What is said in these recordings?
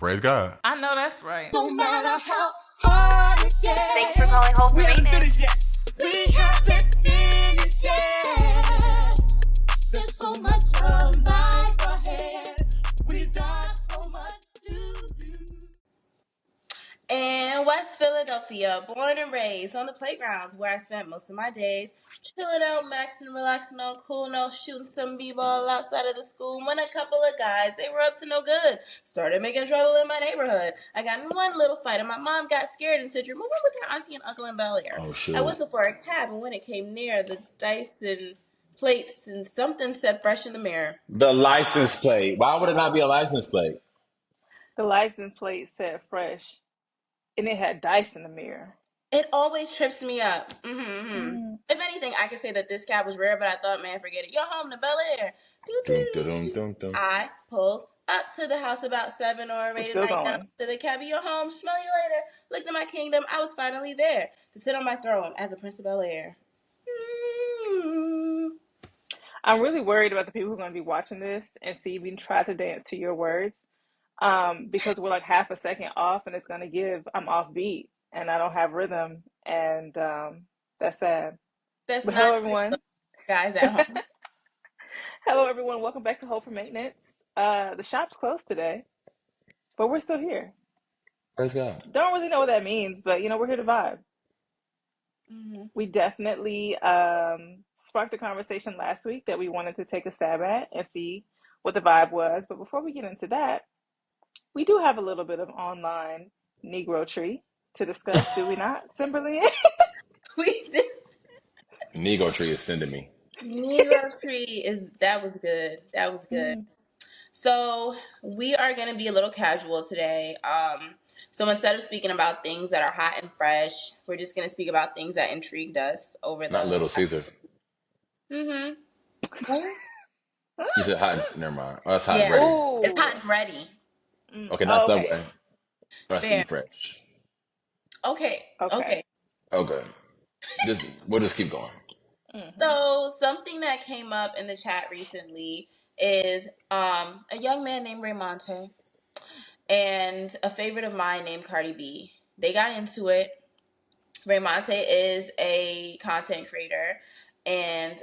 Praise God. I know that's right. No matter how hard it gets. Thanks for calling Whole for Maintenance. We haven't finished yet. There's so much of life ahead. We've got so much to do. In West Philadelphia, born and raised on the playgrounds where I spent most of my days, chilling out, maxing, relaxing on cool notes, shooting some b-ball outside of the school. When a couple of guys, they were up to no good, started making trouble in my neighborhood. I got in one little fight, and my mom got scared and said, "You're moving with your auntie and uncle in Bel Air." Oh, shoot. I whistled for a cab, and when it came near, the dice and plates and something said "fresh" in the mirror. The license plate. Why would it not be a license plate? The license plate said fresh, and it had dice in the mirror. It always trips me up. If anything, I could say that this cab was rare, but I thought, man, forget it. You're home to Bel Air. Dun-dun-dun-dun-dun. I pulled up to the house about 7 or 8 still at night. going. To the cab, "You're home. Smell you later." Looked at my kingdom. I was finally there to sit on my throne as a Prince of Bel Air. I'm really worried about the people who are going to be watching this and see me try to dance to your words, because we're like half a second off, and it's going to give I'm off beat and I don't have rhythm, and that's sad. That's But not hello, everyone. guys at home. Hello, everyone. Welcome back to Whole for Maintenance. The shop's closed today, but we're still here. Praise God. Don't really know what that means, but we're here to vibe. We definitely sparked a conversation last week that we wanted to take a stab at and see what the vibe was. But before we get into that, we do have a little bit of online Negro tree to discuss, do we not, Timberland? We did. Nego tree is sending me. Negro tree that was good. That was good. So we are going to be a little casual today. So instead of speaking about things that are hot and fresh, we're just going to speak about things that intrigued us over the... Not Little Caesars. What? You said hot. Never mind. Oh, that's hot Yeah. and ready. Ooh. It's hot and ready. Okay, not Okay. Subway. That's Fair. Eat Fresh. Okay. Okay. Okay. We'll just keep going. So something that came up in the chat recently is a young man named Raymonte and a favorite of mine named Cardi B. They got into it. Raymonte is a content creator, and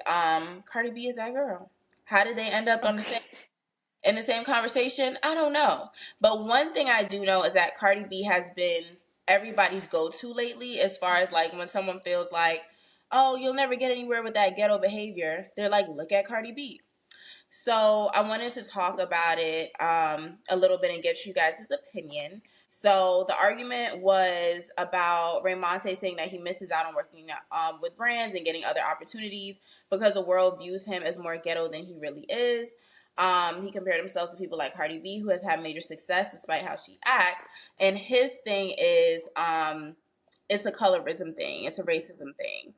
Cardi B is that girl. How did they end up in the same conversation? I don't know. But one thing I do know is that Cardi B has been everybody's go-to lately, as far as like when someone feels like, oh, you'll never get anywhere with that ghetto behavior, they're like, look at Cardi B. So I wanted to talk about it a little bit and get you guys' opinion. So the argument was about Raymonte saying that he misses out on working with brands and getting other opportunities because the world views him as more ghetto than he really is. He compared himself to people like Cardi B, who has had major success despite how she acts. And his thing is it's a colorism thing. It's a racism thing.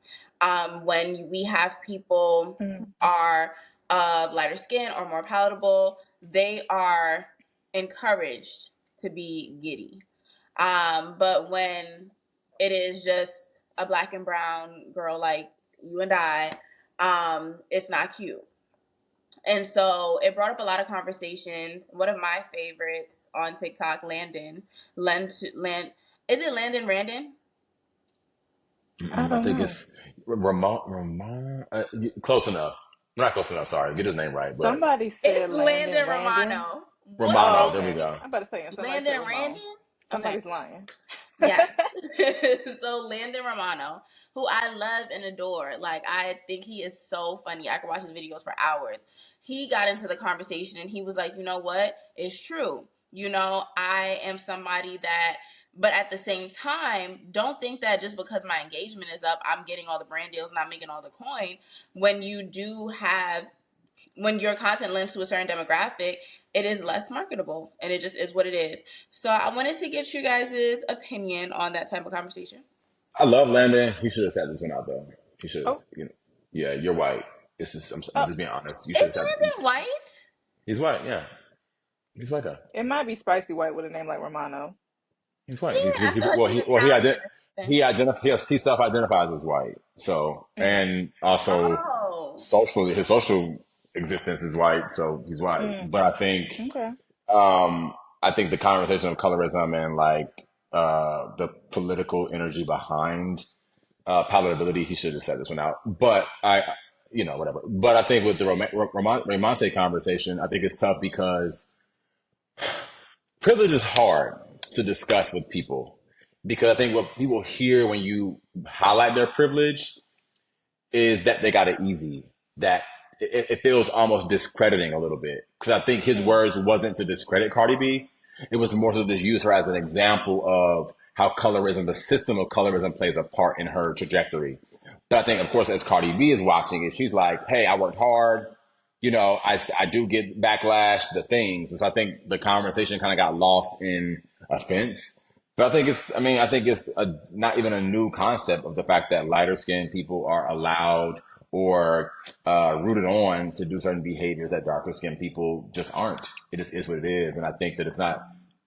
When we have people who are of lighter skin or more palatable, they are encouraged to be giddy. But when it is just a black and brown girl like you and I, it's not cute. And so it brought up a lot of conversations. One of my favorites on TikTok, Landon. Is it Landon Randon? I think it's Ramon. Close enough. Not close enough. Sorry, get his name right. But Somebody said It's Landon Romano. Romano. What's There we his name? go. I'm about to say it. Somebody Landon said Ramon. Randon? Somebody's lying. Yes. So Landon Romano, who I love and adore. Like, I think he is so funny. I could watch his videos for hours. He got into the conversation and he was like, you know what? It's true. I am somebody that, but at the same time, don't think that just because my engagement is up, I'm getting all the brand deals and I'm making all the coin. When your content lends to a certain demographic, it is less marketable, and it just is what it is. So I wanted to get you guys' opinion on that type of conversation. I love Landon. He should have sat this one out though. He should have. Yeah, you're white. It's just I'm just being honest. You should Is have sat. Landon white? He's white. Yeah, he's white guy. It might be spicy white with a name like Romano. He's white. Yeah, I feel like He self-identifies as white. So, and also socially, his social existence is white, so he's white. But I think, I think the conversation of colorism and like the political energy behind palatability, he should have said this one out. But whatever. But I think with the Ramonte conversation, I think it's tough because privilege is hard to discuss with people because I think what people hear when you highlight their privilege is that they got it easy. That it feels almost discrediting a little bit because I think his words wasn't to discredit Cardi B. It was more so to use her as an example of how colorism, the system of colorism, plays a part in her trajectory. But I think, of course, as Cardi B is watching it, she's like, "Hey, I worked hard. I do get backlash, the things." And so I think the conversation kind of got lost in offense. But I think it's not even a new concept of the fact that lighter skinned people are allowed or rooted on to do certain behaviors that darker skinned people just aren't. It just is what it is. And I think that it's not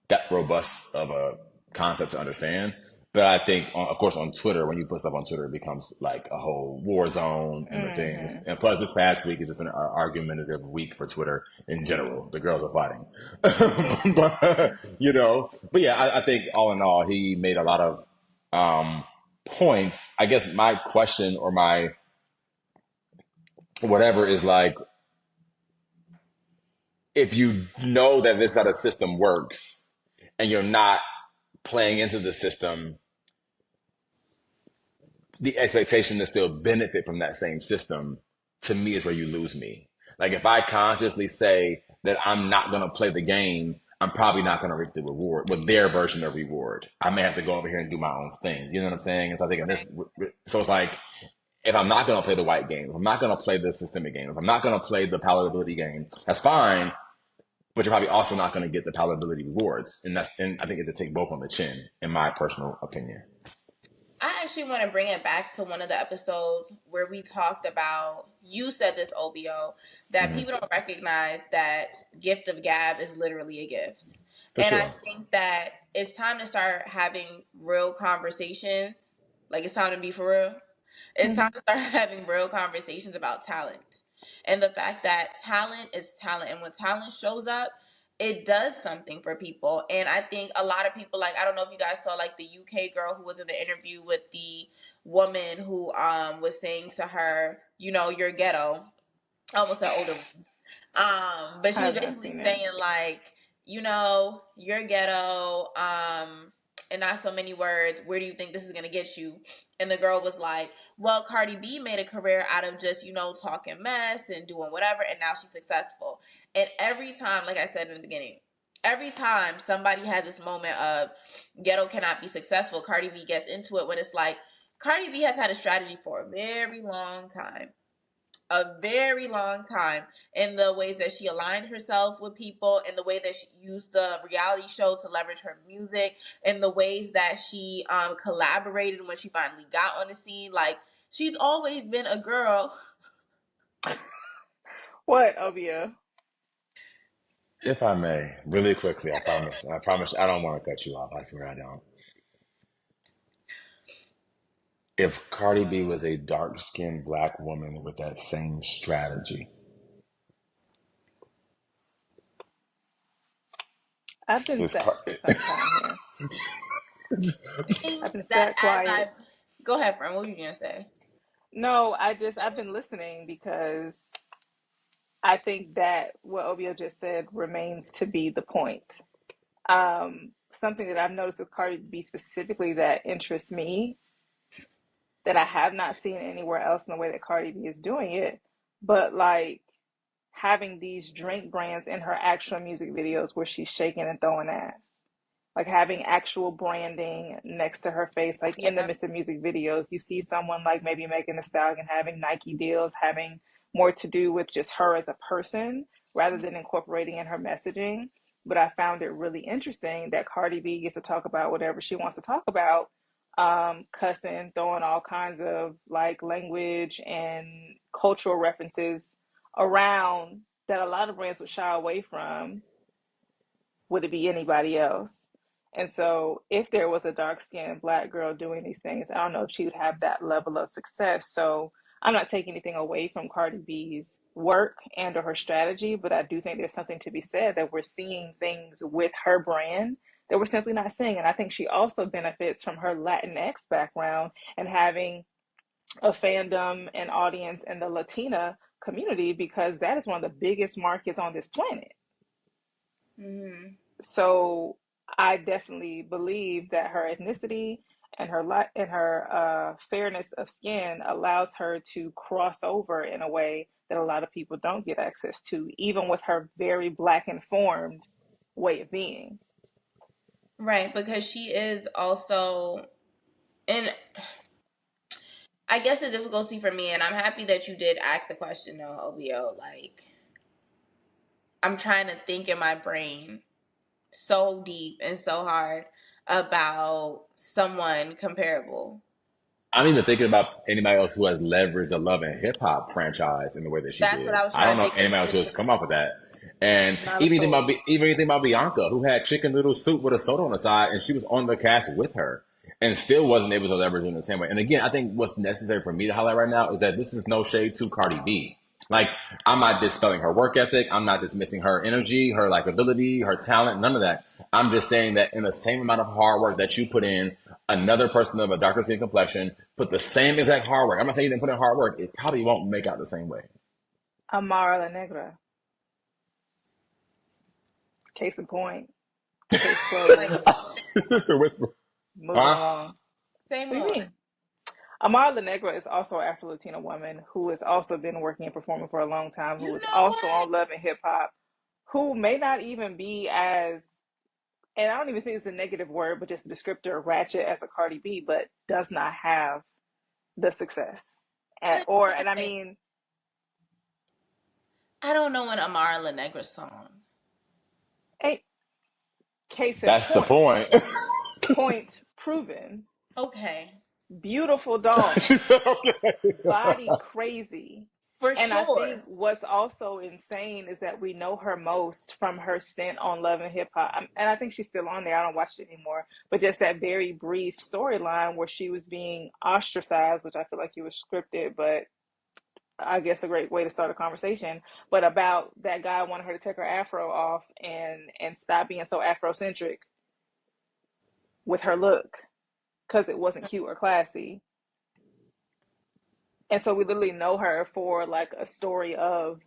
that robust of a concept to understand. But I think, of course, on Twitter, when you put stuff on Twitter, it becomes like a whole war zone and the things. And plus, this past week has just been an argumentative week for Twitter in general. The girls are fighting. But yeah, I think all in all, he made a lot of points. I guess my question or my whatever is like, if you know that this how the system works and you're not playing into the system, the expectation to still benefit from that same system, to me, is where you lose me. Like if I consciously say that I'm not going to play the game, I'm probably not going to reap the reward with their version of reward. I may have to go over here and do my own thing. You know what I'm saying? And so I think so it's like, if I'm not going to play the white game, if I'm not going to play the systemic game, if I'm not going to play the palatability game, that's fine. But you're probably also not going to get the palatability rewards. And I think it's to take both on the chin, in my personal opinion. I actually want to bring it back to one of the episodes where we talked about, you said this, Obio, that people don't recognize that gift of gab is literally a gift. For and sure. I think that it's time to start having real conversations. Like, it's time to be for real. It's time to start having real conversations about talent. And the fact that talent is talent. And when talent shows up, it does something for people. And I think a lot of people, like, I don't know if you guys saw, like, the UK girl who was in the interview with the woman who was saying to her, you're ghetto. I almost said older. But she was basically saying, like, you're ghetto, in not so many words, where do you think this is gonna get you? And the girl was like, well, Cardi B made a career out of just, talking mess and doing whatever, and now she's successful. And every time, like I said in the beginning, every time somebody has this moment of ghetto cannot be successful, Cardi B gets into it when it's like, Cardi B has had a strategy for a very long time in the ways that she aligned herself with people, in the way that she used the reality show to leverage her music, in the ways that she collaborated when she finally got on the scene. Like, she's always been a girl. What, Obia? If I may, really quickly, I promise, I don't want to cut you off. I swear I don't. If Cardi B was a dark-skinned black woman with that same strategy, I've been set for some time here. I've been set quiet. Go ahead, friend. What were you gonna say? No, I've been listening because I think that what Obio just said remains to be the point. Something that I've noticed with Cardi B specifically that interests me, that I have not seen anywhere else in the way that Cardi B is doing it, but like having these drink brands in her actual music videos where she's shaking and throwing ass. Like having actual branding next to her face, like in the Yeah. midst of music videos, you see someone like maybe Megan Thee Stallion having Nike deals, having more to do with just her as a person rather than incorporating in her messaging. But I found it really interesting that Cardi B gets to talk about whatever she wants to talk about, cussing, throwing all kinds of like language and cultural references around that a lot of brands would shy away from. Would it be anybody else? And so, if there was a dark skinned black girl doing these things, I don't know if she would have that level of success. So, I'm not taking anything away from Cardi B's work and or her strategy, but I do think there's something to be said that we're seeing things with her brand that we're simply not seeing. And I think she also benefits from her Latinx background and having a fandom and audience in the Latina community, because that is one of the biggest markets on this planet. Mm-hmm. So I definitely believe that her ethnicity and her fairness of skin allows her to cross over in a way that a lot of people don't get access to, even with her very black informed way of being. Right, because she is also, and I guess the difficulty for me, and I'm happy that you did ask the question though, OBO, like, I'm trying to think in my brain so deep and so hard about someone comparable. I'm even thinking about anybody else who has leveraged the Love and Hip Hop franchise in the way that she That's what did. I was I trying don't to know think anybody else who has come up with that. And Not a soul. even anything about Bianca, who had chicken noodle soup with a soda on the side, and she was on the cast with her, and still wasn't able to leverage it in the same way. And again, I think what's necessary for me to highlight right now is that this is no shade to Cardi B. Like, I'm not dispelling her work ethic. I'm not dismissing her energy, her like ability, her talent, none of that. I'm just saying that in the same amount of hard work that you put in, another person of a darker skin complexion put the same exact hard work. I'm not saying you didn't put in hard work. It probably won't make out the same way. Amara La Negra. Case in point. Case closed. like. Just a whisper. Moving Huh? along. Say What do you more. mean? Amara La Negra is also an Afro-Latina woman who has also been working and performing for a long time, who You is know also what? on Love and Hip Hop, who may not even be as, and I don't even think it's a negative word, but just a descriptor, ratchet as a Cardi B, but does not have the success. But And here's I the thing. mean, I don't know an Amara La Negra song. a case in That's the point, point. point proven, Okay, beautiful dome, She said, okay. body crazy. for And I sure. think what's also insane is that we know her most from her stint on Love and Hip Hop. And I think she's still on there. I don't watch it anymore. But just that very brief storyline where she was being ostracized, which I feel like it was scripted, but I guess a great way to start a conversation. But about that guy wanted her to take her afro off and stop being so Afrocentric with her look because it wasn't cute or classy. And so we literally know her for like a story of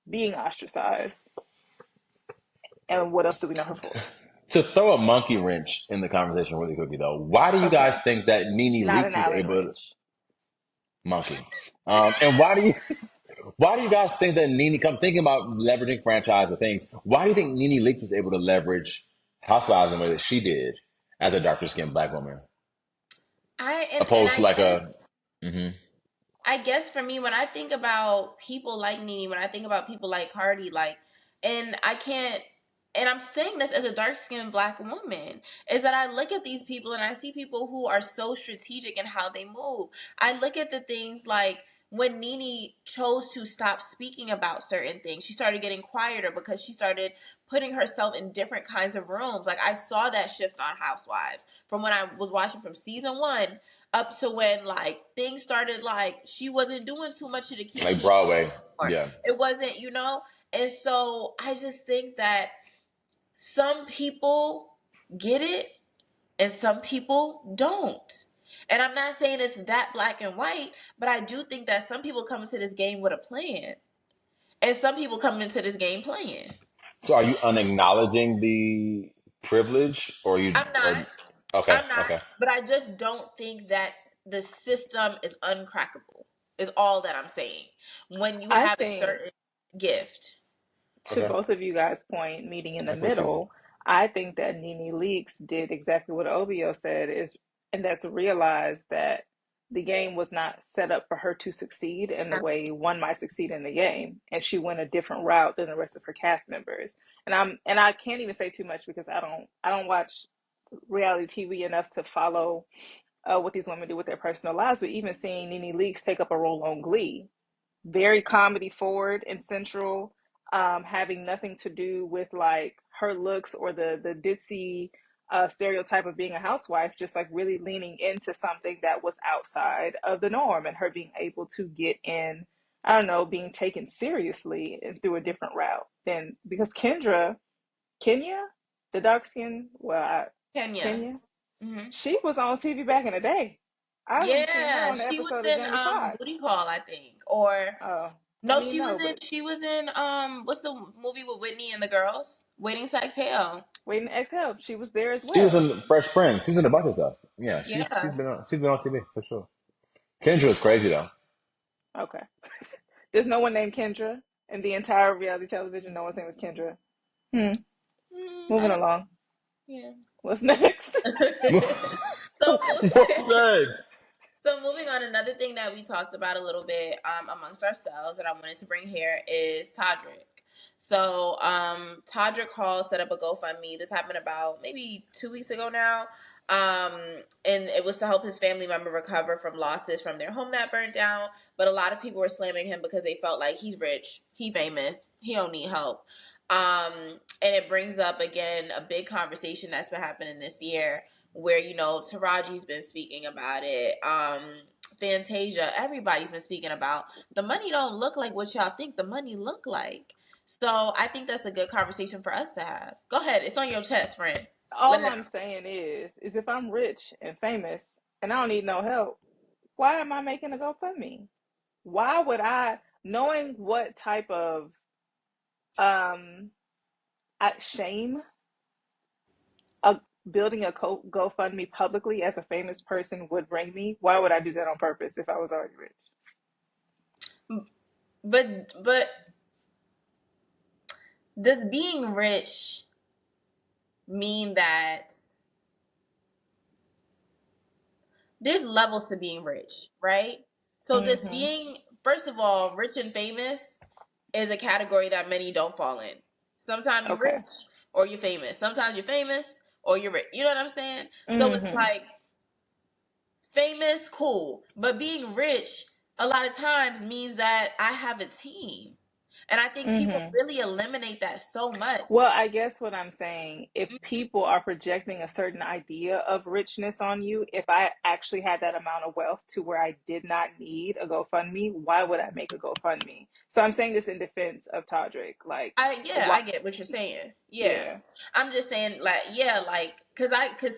being ostracized. And what else do we know her for? To throw a monkey wrench in the conversation really quickly though, why do you guys Okay, think that Nene not an Leakes was Allen able to wrench. monkey? And why do you guys think that Nene? Come thinking about leveraging franchise and things. Why do you think Nene Leakes was able to leverage Housewives in the way that she did as a darker skinned black woman, I and opposed to I like guess a? Mhm. I guess for me, when I think about people like Nene, when I think about people like Cardi, like, and I can't, and I'm saying this as a dark skinned black woman, is that I look at these people and I see people who are so strategic in how they move. I look at the things like when Nene chose to stop speaking about certain things, she started getting quieter because she started putting herself in different kinds of rooms. Like, I saw that shift on Housewives from when I was watching from season one up to when like things started, like she wasn't doing too much of the Like Kiki Broadway, anymore. yeah. It wasn't, and so I just think that some people get it and some people don't. And I'm not saying it's that black and white, but I do think that some people come into this game with a plan and some people come into this game playing. So are you unacknowledging the privilege, or you I'm not. or okay, I'm not, okay, but I just don't think that the system is uncrackable. Is all that I'm saying. When you I have a think, certain gift. to okay. both of you guys' point, meeting in the I can see that. middle, I think that Nene Leakes did exactly what Obio said, and that's realize that the game was not set up for her to succeed in the way one might succeed in the game, and she went a different route than the rest of her cast members. And I can't even say too much because I don't watch reality TV enough to follow what these women do with their personal lives. But even seeing Nene Leakes take up a role on Glee, very comedy forward and central, having nothing to do with like her looks or the ditzy stereotype of being a housewife, just like really leaning into something that was outside of the norm and her being able to get in I don't know, being taken seriously and through a different route than because Kenya, the dark skin, Kenya. Kenya, Hmm. she was on TV back in the day. I remember seeing her Yeah, on the she was episode of in Jamie Foxx. Booty Call, I think. Or Oh, I no, mean, no, but she was in what's the movie with Whitney and the girls? Waiting to Exhale. Waiting to Exhale, she was there as She was well. in Fresh Prince. She's in a bunch of stuff. Yeah, Yeah. she's been on TV for sure. Kendra is crazy though. Okay. There's no one named Kendra in the entire reality television. No one's name is Kendra. Hmm. I Moving don't, along. yeah. What's next? So What's next? So moving on, another thing that we talked about a little bit amongst ourselves that I wanted to bring here is Todrick. So Todrick Hall set up a GoFundMe. This happened about maybe 2 weeks ago now. And it was to help his family member recover from losses from their home that burnt down. But a lot of people were slamming him because they felt like he's rich, he famous, he don't need help. And it brings up again a big conversation that's been happening this year where Taraji's been speaking about it. Fantasia, everybody's been speaking about the money don't look like what y'all think the money look like. So I think that's a good conversation for us to have. Go ahead, it's on your chest, friend. Let All it I'm saying is if I'm rich and famous and I don't need no help, why am I making a GoFundMe? Why would I, knowing what type of um shame a building a GoFundMe publicly as a famous person would bring me? Why would I do that on purpose if I was already rich? out. But does being rich mean that there's levels to being rich, right? So does Mm-hmm. being, first of all, rich and famous is a category that many don't fall in. Sometimes you're Okay. rich or you're famous. Sometimes you're famous or you're rich. You know what I'm saying? So it's Mm-hmm. like famous, cool. But being rich a lot of times means that I have a team. And I think people Mm-hmm. really eliminate that so much. Well, I guess what I'm saying, if people are projecting a certain idea of richness on you, if I actually had that amount of wealth to where I did not need a GoFundMe, why would I make a GoFundMe? So I'm saying this in defense of Todrick. Like, I why? get what you're saying. Yeah. Yeah. I'm just saying like yeah, like cuz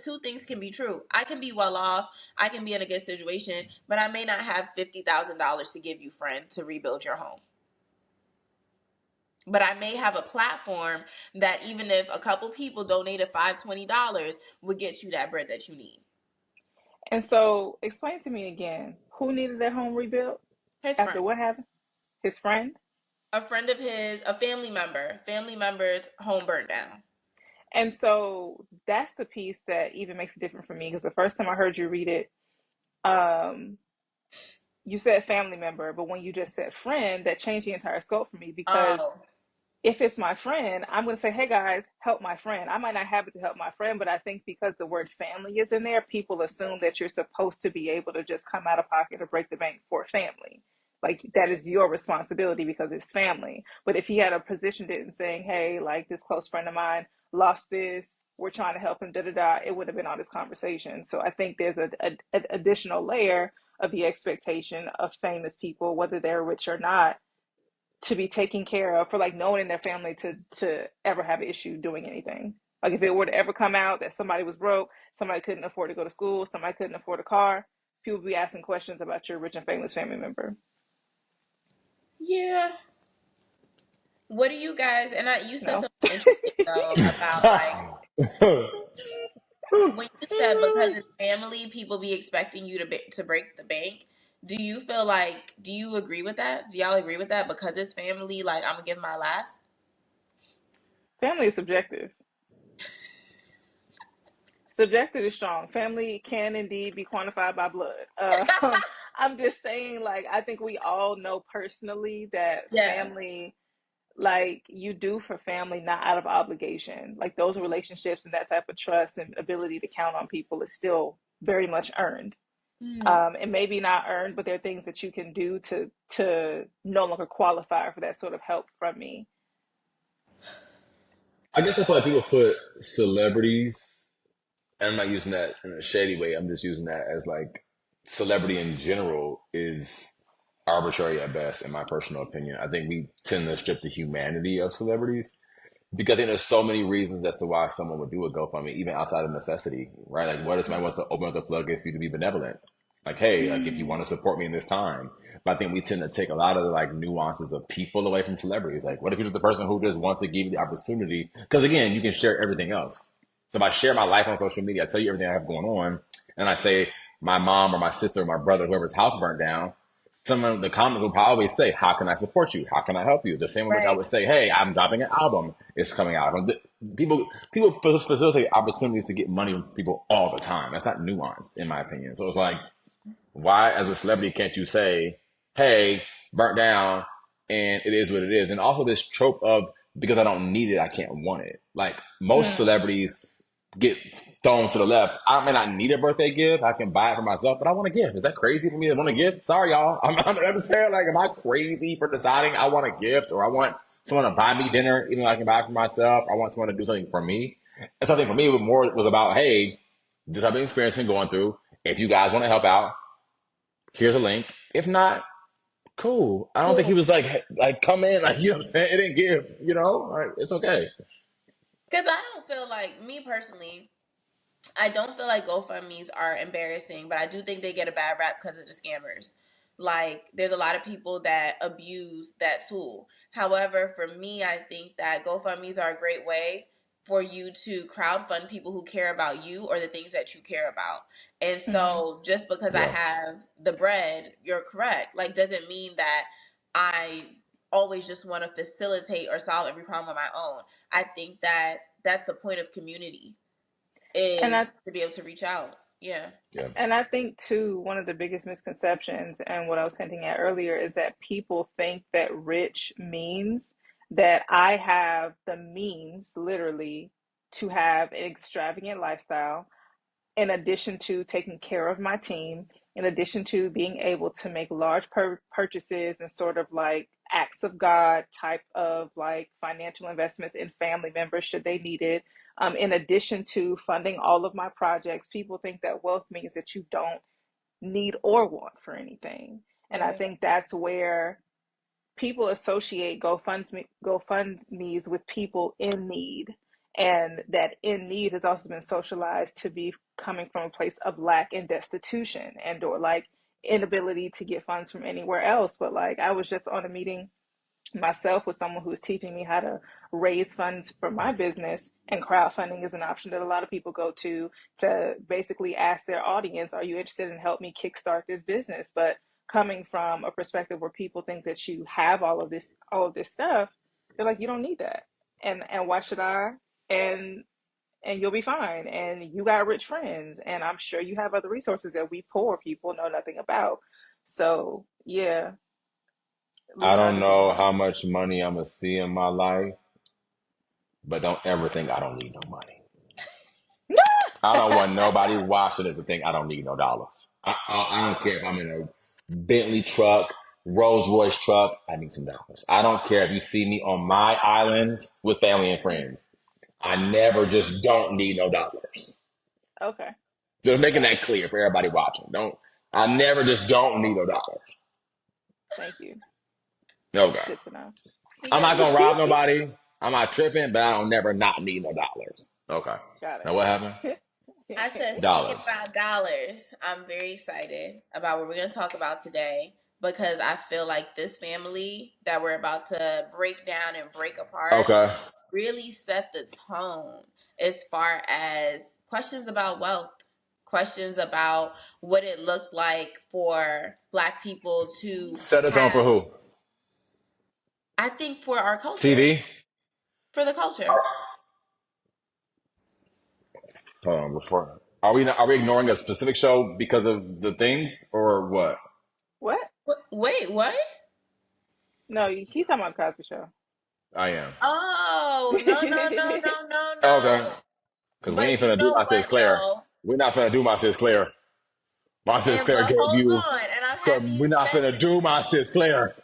two things can be true. I can be well off, I can be in a good situation, but I may not have $50,000 to give you, friend, to rebuild your home. But I may have a platform that even if a couple people donated $520 would get you that bread that you need. And so explain to me again, who needed their home rebuilt His after friend. what happened? His friend? A friend of his, a family member's home burnt down. And so that's the piece that even makes it different for me because the first time I heard you read it, um, you said family member, but when you just said friend, that changed the entire scope for me because Oh. if it's my friend, I'm going to say, hey guys, help my friend. I might not have it to help my friend, but I think because the word family is in there, people assume that you're supposed to be able to just come out of pocket or break the bank for family. Like that is your responsibility because it's family. But if he had a positioned it and saying, hey, like this close friend of mine lost this, we're trying to help him, da da da, it would have been all this conversation. So I think there's an additional layer of the expectation of famous people, whether they're rich or not, to be taken care of for like no one in their family to ever have an issue doing anything. Like if it were to ever come out that somebody was broke, somebody couldn't afford to go to school, somebody couldn't afford a car, people would be asking questions about your rich and famous family member. Yeah. What do you guys, and you said No. something interesting though about like when you said because it's family, people be expecting you to break the bank. Do you agree with that? Do y'all agree with that? Because it's family, like I'm gonna give my last. Family is subjective. Subjective is strong. Family can indeed be quantified by blood. I'm just saying, like, I think we all know personally that Yeah. family, like, you do for family, not out of obligation. Like, those relationships and that type of trust and ability to count on people is still very much earned. Mm. And maybe not earned, but there are things that you can do to no longer qualify for that sort of help from me. I guess I feel like people put celebrities, and I'm not using that in a shady way. I'm just using that as like celebrity in general is arbitrary at best, in my personal opinion. I think we tend to strip the humanity of celebrities because I think there's so many reasons as to why someone would do a GoFundMe, even outside of necessity, right? Like, what if somebody wants to open up the floodgates for you to be benevolent? Like, hey, like if you want to support me in this time. But I think we tend to take a lot of the like nuances of people away from celebrities. Like, what if you're just the person who just wants to give you the opportunity? Because again, you can share everything else. So if I share my life on social media, I tell you everything I have going on, and I say my mom or my sister or my brother, whoever's house burned down, some of the comments will probably say, "How can I support you? How can I help you?" The same in which I Right. would say, "Hey, I'm dropping an album. It's coming out." People facilitate opportunities to get money from people all the time. That's not nuanced, in my opinion. So it's like, why, as a celebrity, can't you say, "Hey, burnt down, and it is what it is"? And also this trope of because I don't need it, I can't want it. Like most Mm. celebrities get thrown to the left. I may not need a birthday gift. I can buy it for myself, but I want a gift. Is that crazy for me to want a gift? Sorry, y'all. I'm saying, like, am I crazy for deciding I want a gift or I want someone to buy me dinner, even though I can buy it for myself? I want someone to do something for me. And something for me was about, hey, this I've been experiencing, going through. If you guys want to help out, here's a link. If not, cool. I don't think he Cool. was like come in, like, you know what I'm saying? It didn't give, like, it's okay. Because I don't feel like, me personally, I don't feel like GoFundMe's are embarrassing, but I do think they get a bad rap because of the scammers. Like, there's a lot of people that abuse that tool. However, for me, I think that GoFundMe's are a great way for you to crowdfund people who care about you or the things that you care about. And Hmm. so, just because I Yeah. have the bread, you're correct. Like, doesn't mean that I always just want to facilitate or solve every problem on my own. I think that that's the point of community, And is I to be able to reach out. Yeah. Yeah. and I think too, one of the biggest misconceptions and what I was hinting at earlier is that people think that rich means that I have the means, literally, to have an extravagant lifestyle, in addition to taking care of my team, in addition to being able to make large purchases and sort of like acts of God type of like financial investments in family members should they need it. In addition to funding all of my projects, people think that wealth means that you don't need or want for anything. And I Right. think that's where people associate GoFundMe's with people in need, and that in need has also been socialized to be coming from a place of lack and destitution and or like inability to get funds from anywhere else. But like I was just on a meeting myself with someone who's teaching me how to raise funds for my business, and crowdfunding is an option that a lot of people go to basically ask their audience, are you interested in help me kickstart this business? But coming from a perspective where people think that you have all of this stuff, they're like, you don't need that, and why should I? And and you'll be fine, and you got rich friends, and I'm sure you have other resources that we poor people know nothing about. So yeah, I listen, I don't just didn't know want how much money I'm gonna see in my life, but don't ever think I don't need no money. I don't want nobody watching this to think I don't need no dollars. I don't care if I'm in a Bentley truck, Rolls Royce truck. I need some dollars. I don't care if you see me on my island with family and friends. I never just don't need no dollars. Okay, Just making got that it. clear for everybody watching. Don't. I never just don't need no dollars. Thank you. Okay. Good to know. We I'm got not gonna rob nobody. I'm not tripping, but I don't never not need no dollars. Okay. Got Now what happened? it. I said, speaking Dollars. about dollars, I'm very excited about what we're going to talk about today, because I feel like this family that we're about to break down and break apart Okay. really set the tone as far as questions about wealth, questions about what it looked like for Black people to Set a tone for have, who? I think, for our culture, TV. for the culture. Hold on. Before are we ignoring a specific show because of the things or what? What? Wait, what? No, he's talking about Cosby Show. I am. Oh, no, no, no, no, no, Okay. no. Because we But ain't you finna do know my sis what, Claire. though? We're not finna do my sis Claire. My sis And Claire but gave hold you. on, and We're not finna do my sis Claire.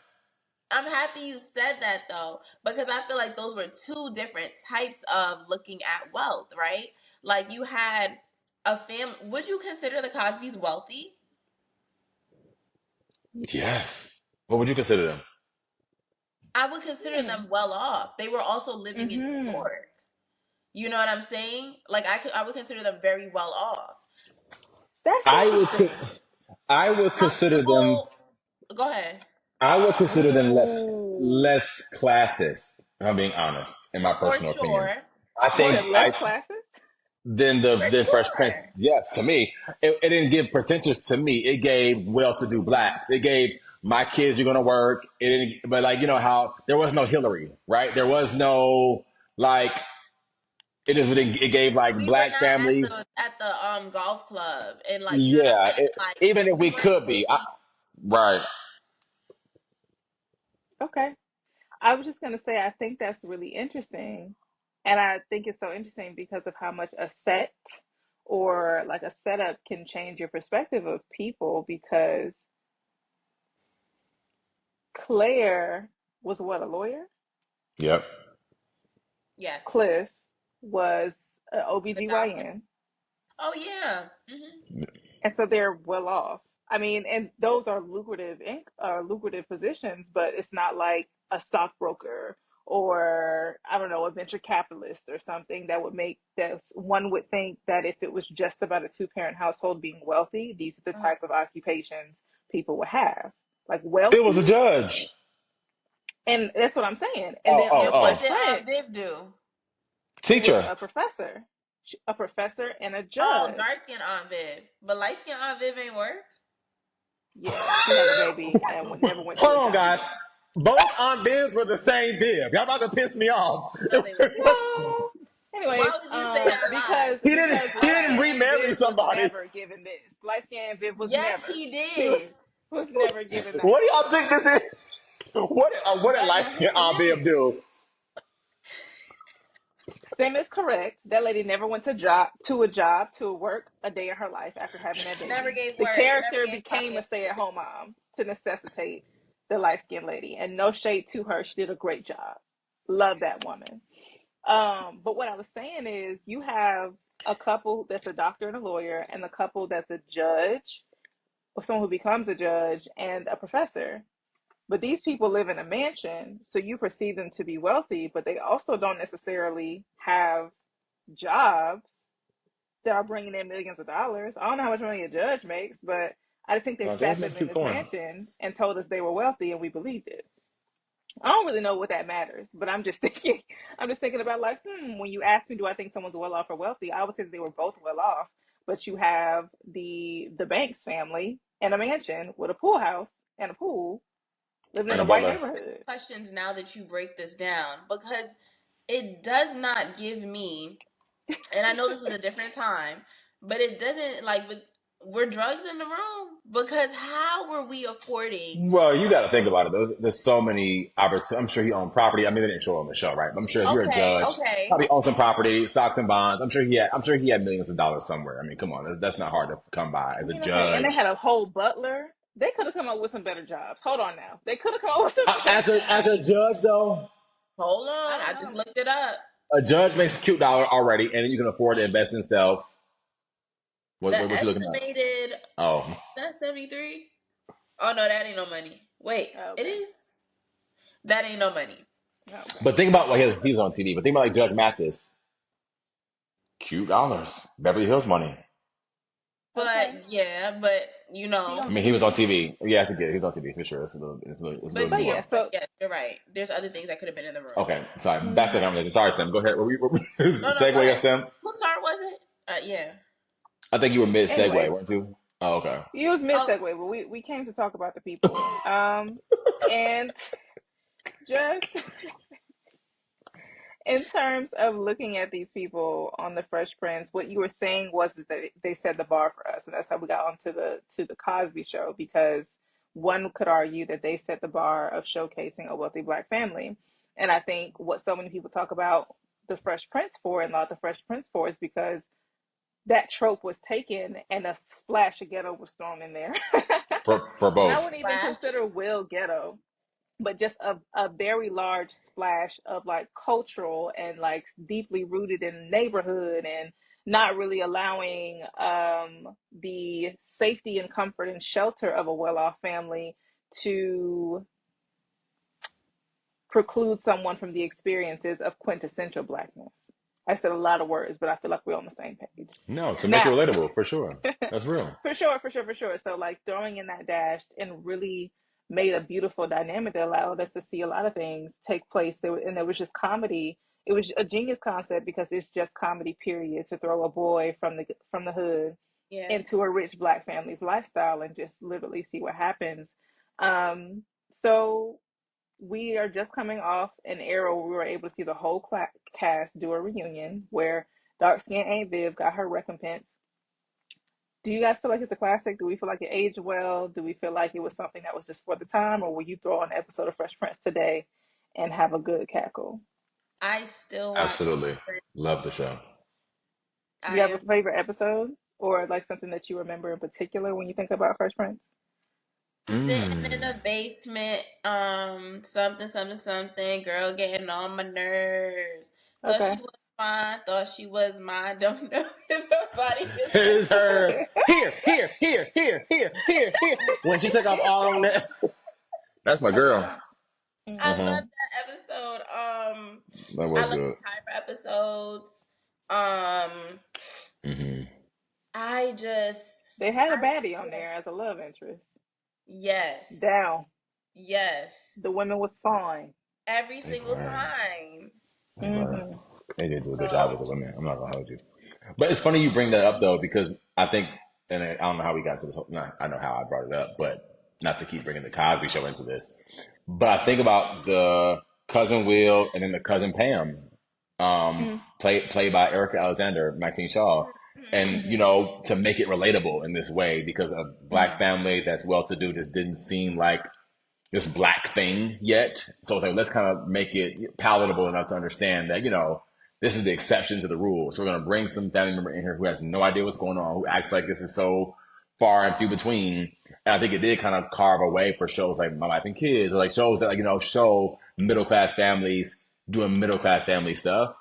I'm happy you said that, though, because I feel like those were two different types of looking at wealth, right? Like, you had a fam. Would you consider the Cosbys wealthy? Yes. What would you consider them? I would consider them well off. They were also living in New Mm-hmm. York. You know what I'm saying? Like I would consider them very well off. That's I would, interesting. I would consider them. Comfortable. Go ahead. I would consider them Ooh. less classist. If I'm being honest, in my For personal opinion. sure. I You For think said less I sure. classes? For than Fresh Prince. sure. Yes, to me, it didn't give pretentious to me. It gave well-to-do blacks. It gave my kids you're gonna work. It didn't, but like you know how there was no Hillary, right? There was no like it gave like We were black not at families. the golf club and like you know what I'm Yeah, saying? Like even if we we weren't could be, sitting. right. Okay. I was just going to say, I think that's really interesting. And I think it's so interesting because of how much a set or like a setup can change your perspective of people. Because Claire was what, a lawyer? Yep. Yes. Cliff was an The doctor. OBGYN. Oh yeah. And so they're well off. I mean, and those are lucrative positions, but it's not like a stockbroker or I don't know, a venture capitalist or something that would make that one would think that if it was just about a two-parent household being wealthy, these are the Uh-huh. type of occupations people would have. Like It was a wealthy, judge. and that's what I'm saying. And Oh, then oh, on And what Fresh did oh. Aunt Prince, Viv do? she was Teacher. a professor and a Oh, judge. dark skinned Aunt Viv. But light skinned Aunt Viv ain't work. Yeah, she had a baby and never went to a Hold on, job guys. again. Both Aunt Bibs were the same bib. Y'all about to piss me off. No, they were not. No. Anyways, Why would you say that lie? because He light didn't skinned remarry Viv was somebody. never given this. Light skinned Viv was Yes, never. he She was did. never given What that. do y'all think this is? What did That light now skin Aunt Bib do? Sim is correct. That lady never went to work a day in her life after having that Never baby. gave The work. Never character gave became a pocket. stay at home mom to necessitate the light skinned lady. And no shade to her. She did a great job. Love that woman. But what I was saying is you have a couple that's a doctor and a lawyer, and a couple that's a judge, or someone who becomes a judge, and a professor. But these people live in a mansion, so you perceive them to be wealthy, but they also don't necessarily have jobs that are bringing in millions of dollars. I don't know how much money a judge makes, but I think they No, sat just them make in keep this going. mansion and told us they were wealthy, and we believed it. I don't really know what that matters, but I'm just thinking. I'm just thinking about like, when you ask me, do I think someone's well off or wealthy? I would say they were both well off, but you have the Banks family in a mansion with a pool house and a pool, living in And a a white butler. neighborhood. Questions now that you break this down because it does not give me, and I know this was a different time, but it doesn't like, but were drugs in the room? Because how were we affording? Well, you got to think about it. There's so many opportunities. I'm sure he owned property. I mean, they didn't show on the show, right? But I'm sure if you're a Okay, judge, okay. probably own some property, stocks and bonds. I'm sure he had millions of dollars somewhere. I mean, come on, that's not hard to come by as a Hey, and they judge. had a whole butler. They could have come up with some better jobs. Hold on now, they could have come up with some better As a jobs. judge, though, Hold I on, don't I just know. looked it up. a judge makes a cute dollar already, and then you can afford to invest in self. The What you looking at? estimated Oh, that's 73. Oh no, that ain't no money. Wait, it Okay, is. That ain't no money. okay. but think about what he's on TV. But think about like Judge Mathis, cute dollars, Beverly Hills money. But Okay. yeah, but you He know, I on mean, he was on TV. TV. Yeah, he was on TV for sure. It's a little but But see, yeah, more. but so yes, you're right. There's other things that could have been in the room. Okay, sorry. Back to the mhm. conversation. Sorry, Sam. Go ahead. No, no, go Segue, ahead. Sam. Whose start was it? Yeah. I think you were mid segue, Anyways, weren't you? Oh, okay. you was mid Oh, segue, but we came to talk about the people. And just in terms of looking at these people on the Fresh Prince, what you were saying was that they set the bar for us, and that's how we got onto the Cosby Show, because one could argue that they set the bar of showcasing a wealthy black family. And I think what so many people talk about the Fresh Prince for and not the Fresh Prince for is because that trope was taken and a splash of ghetto was thrown in there. For And I both. wouldn't even Flash. consider Will ghetto, but just a very large splash of like cultural and like deeply rooted in neighborhood, and not really allowing the safety and comfort and shelter of a well-off family to preclude someone from the experiences of quintessential blackness. I said a lot of words, but I feel like we're on the same page. No, to make it Now, relatable, for sure. That's real. for sure, for sure, for sure. So like throwing in that dash and really made a beautiful dynamic that allowed us to see a lot of things take place. And there was just comedy. It was a genius concept because it's just comedy. Period. To throw a boy from the hood Yeah. into a rich black family's lifestyle and just literally see what happens. So we are just coming off an era where we were able to see the whole cast do a reunion where dark skinned Aunt Viv got her recompense. Do you guys feel like it's a classic? Do we feel like it aged well? Do we feel like it was something that was just for the time, or will you throw on an episode of Fresh Prince today and have a good cackle? I still watch Absolutely. Fresh. Love the show. Do I you have am a favorite episode or like something that you remember in particular when you think about Fresh Prince? sitting in Mm. the basement, something, something, something, girl getting on my nerves. Thought she Okay. was fine, thought she was mine. Don't know if nobody is It's hers. Here, here, here, here, here, here, here. When she took off all on that. That's my girl. I Mhm. love Uh-huh. that episode. That I was love good. the Timer episodes. Um, Mm-hmm. I just, They had a I baddie on yes, there as a love interest. yes, Down. yes, The women was fine. every They single were. time. They were. Hmm. They did do a good job with So the women. I'm not gonna hold you. But it's funny you bring that up though, because I think, and I don't know how we got to this. No, I know how I brought it up, but not to keep bringing the Cosby Show into this. But I think about the cousin Will and then the cousin Pam, Hmm. played by Erica Alexander, Maxine Shaw, and Hmm. to make it relatable in this way, because a black mhm. family that's well to do just didn't seem like this black thing yet. So it's like, let's kind of make it palatable enough to understand that, this is the exception to the rule. So we're going to bring some family member in here who has no idea what's going on, who acts like this is so far and few between. And I think it did kind of carve a way for shows like My Wife and Kids, or like shows that, like, show middle class families doing middle class family stuff.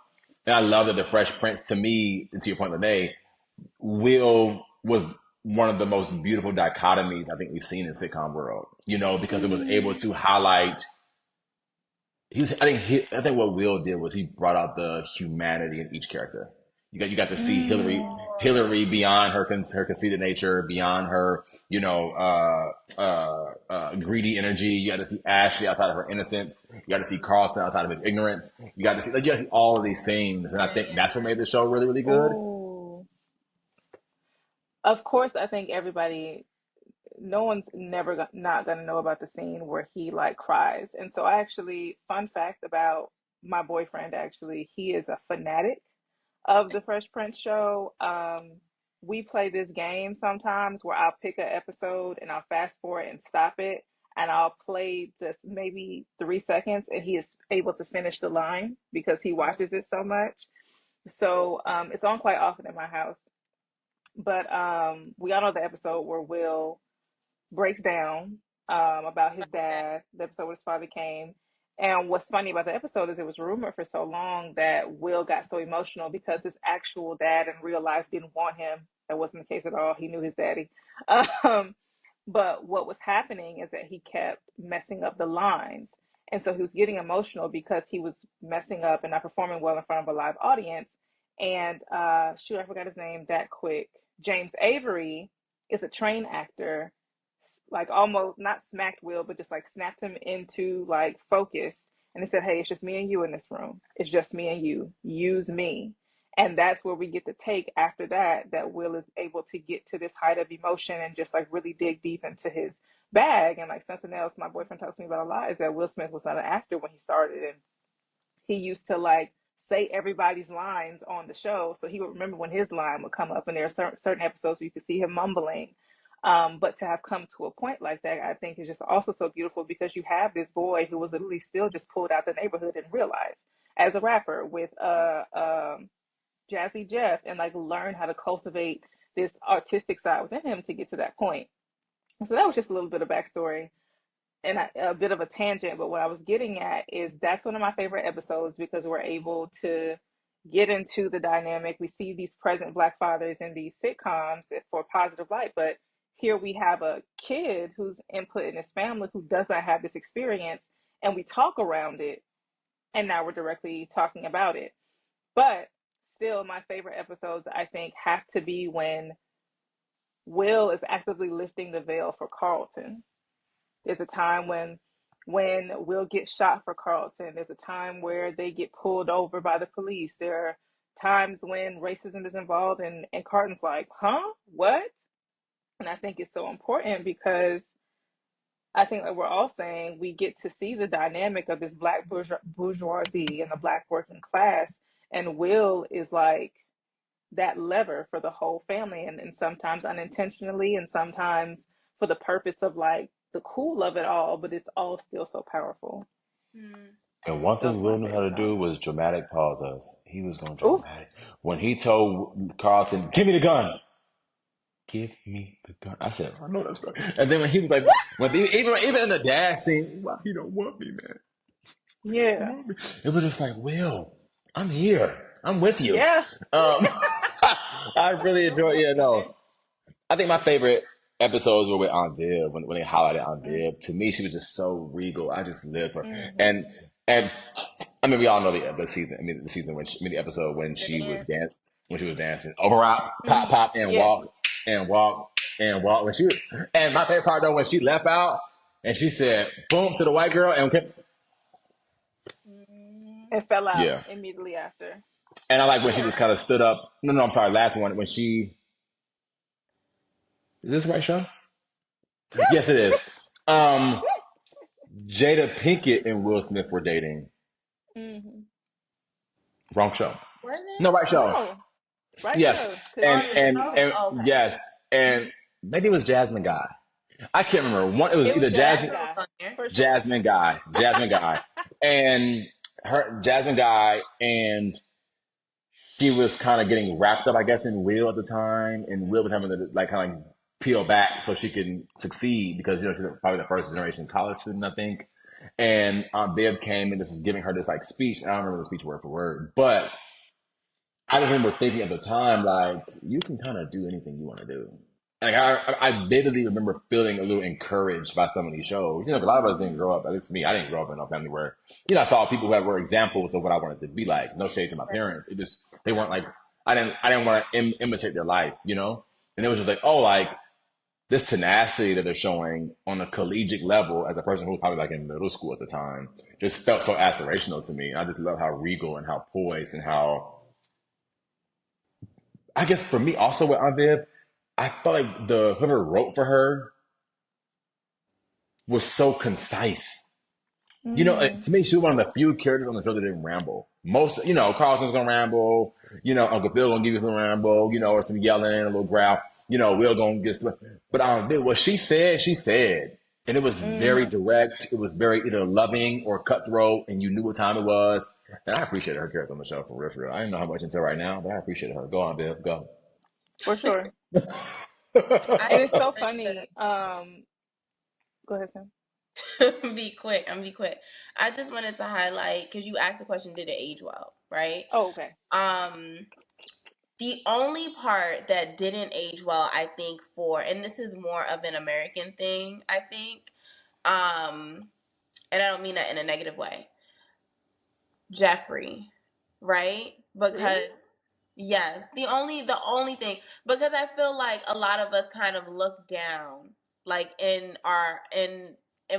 And I love that the Fresh Prince, to me, and to your point, Lene, Will was one of the most beautiful dichotomies I think we've seen in sitcom world, because it was able to highlight. I think what Will did was he brought out the humanity in each character. You got to see Hillary More. beyond her conceited nature, beyond her greedy energy. You got to see Ashley outside of her innocence. You got to see Carlton outside of his ignorance. You got to see all of these things, and I think that's what made the show really really good. Oh, of course, I think everybody, no one's never not gonna know about the scene where he like cries. And so I actually, fun fact about my boyfriend, actually, he is a fanatic of the Fresh Prince show. We play this game sometimes where I'll pick an episode and I'll fast forward and stop it, and I'll play just maybe 3 seconds, and he is able to finish the line because he watches it so much. So it's on quite often in my house. But we all know the episode where Will breaks down about his dad, the episode where his father came. And what's funny about the episode is it was rumored for so long that Will got so emotional because his actual dad in real life didn't want him. That wasn't the case at all. He knew his daddy. Um, but what was happening is that he kept messing up the lines. And so he was getting emotional because he was messing up and not performing well in front of a live audience. And shoot, I forgot his name that quick. James Avery is a trained actor, like almost not smacked Will, but just like snapped him into like focus. And they said, "Hey, it's just me and you in this room. It's just me and you. Use me." And that's where we get the take after that, that Will is able to get to this height of emotion and just like really dig deep into his bag. And like something else my boyfriend talks to me about a lot is that Will Smith was not an actor when he started. And he used to like say everybody's lines on the show, so he would remember when his line would come up. And there are certain episodes where you could see him mumbling. But to have come to a point like that, I think is just also so beautiful because you have this boy who was literally still just pulled out the neighborhood in real life as a rapper with Jazzy Jeff, and like learn how to cultivate this artistic side within him to get to that point. So that was just a little bit of backstory and a bit of a tangent, but what I was getting at is that's one of my favorite episodes because we're able to get into the dynamic. We see these present Black fathers in these sitcoms for positive light, but here we have a kid who's input in his family who does not have this experience, and we talk around it, and now we're directly talking about it. But still, my favorite episodes, I think, have to be when Will is actively lifting the veil for Carlton. There's a time when Will gets shot for Carlton. There's a time where they get pulled over by the police. There are times when racism is involved, and Carlton's like, huh? What? And I think it's so important because I think that we're all saying we get to see the dynamic of this black bourgeoisie and the black working class. And Will is like that lever for the whole family, and sometimes unintentionally, and sometimes for the purpose of like the cool of it all, but it's all still so powerful. And one Those thing are my Will knew how favorite to do songs. was dramatic pause us. He was going Ooh, dramatic. When he told Carlton, "Give me the gun," give me the gun. I said, I know that's right. And then when he was like, even in the dad scene, why he don't want me, man? yeah, It was just like, Will, I'm here. I'm with you. yeah. I really enjoy. Yeah, no. I think my favorite episodes were with Aunt Viv when they highlighted Aunt Viv. To me, she was just so regal. I just lived for her. Mm-hmm. And I mean, we all know the season. I mean, the season the episode when The she was dance. dancing, overlap, pop, pop, and Yeah. walk, and walk, and walk. And my favorite part though, when she left out and she said, "Boom" to the white girl, and And fell out yeah. immediately after. And I like when she Yeah. just kind of stood up. No, I'm sorry. Last one when she is this the right show? Yes, it is. Um, Jada Pinkett and Will Smith were dating. Mm-hmm. Wrong show. Were they? No, right show. No, right Yes, show. Because and On the and show? and Oh, okay. yes, and maybe it was Jasmine Guy. I can't remember. One, it was it either was Jasmine Jasmine, Jasmine was guy on there. for sure. Jasmine Guy, and Jasmine Guy, and she was kind of getting wrapped up, I guess, in Will at the time, and Will was having to like kind of peel back so she can succeed because she's probably the first generation college student, I think. And Viv came and this is giving her this like speech. I don't remember the speech word for word, but I just remember thinking at the time, like, you can kind of do anything you want to do. Like, I vividly remember feeling a little encouraged by some of these shows. You know, a lot of us didn't grow up, at least me, I didn't grow up in a family where, I saw people who were examples of what I wanted to be like. No shade to my parents. It just, they weren't like, I didn't want to imitate their life. And it was just like, oh, like, this tenacity that they're showing on a collegiate level as a person who was probably like in middle school at the time just felt so aspirational to me. I just love how regal and how poised and how, I guess for me also with Aunt Viv, I felt like whoever wrote for her was so concise. Mm-hmm. To me, she was one of the few characters on the show that didn't ramble. Most, Carlton's gonna ramble, Uncle Bill gonna give you some ramble, or some yelling, a little growl, Will gonna get some, but Aunt Viv, what she said, she said. And it was very Mm-hmm. direct. It was very either loving or cutthroat, and you knew what time it was. And I appreciated her character on the show for real, for real. I didn't know how much until right now, but I appreciated her. Go on, Viv, go. For sure. I And it's so wanted funny. Go ahead, Sam. be quick. I'm be quick. I just wanted to highlight because you asked the question, did it age well? Right. Oh, okay. The only part that didn't age well, I think, and this is more of an American thing, I think, and I don't mean that in a negative way. Jeffrey, right? Because Really? yes, the only thing, because I feel like a lot of us kind of look down, like in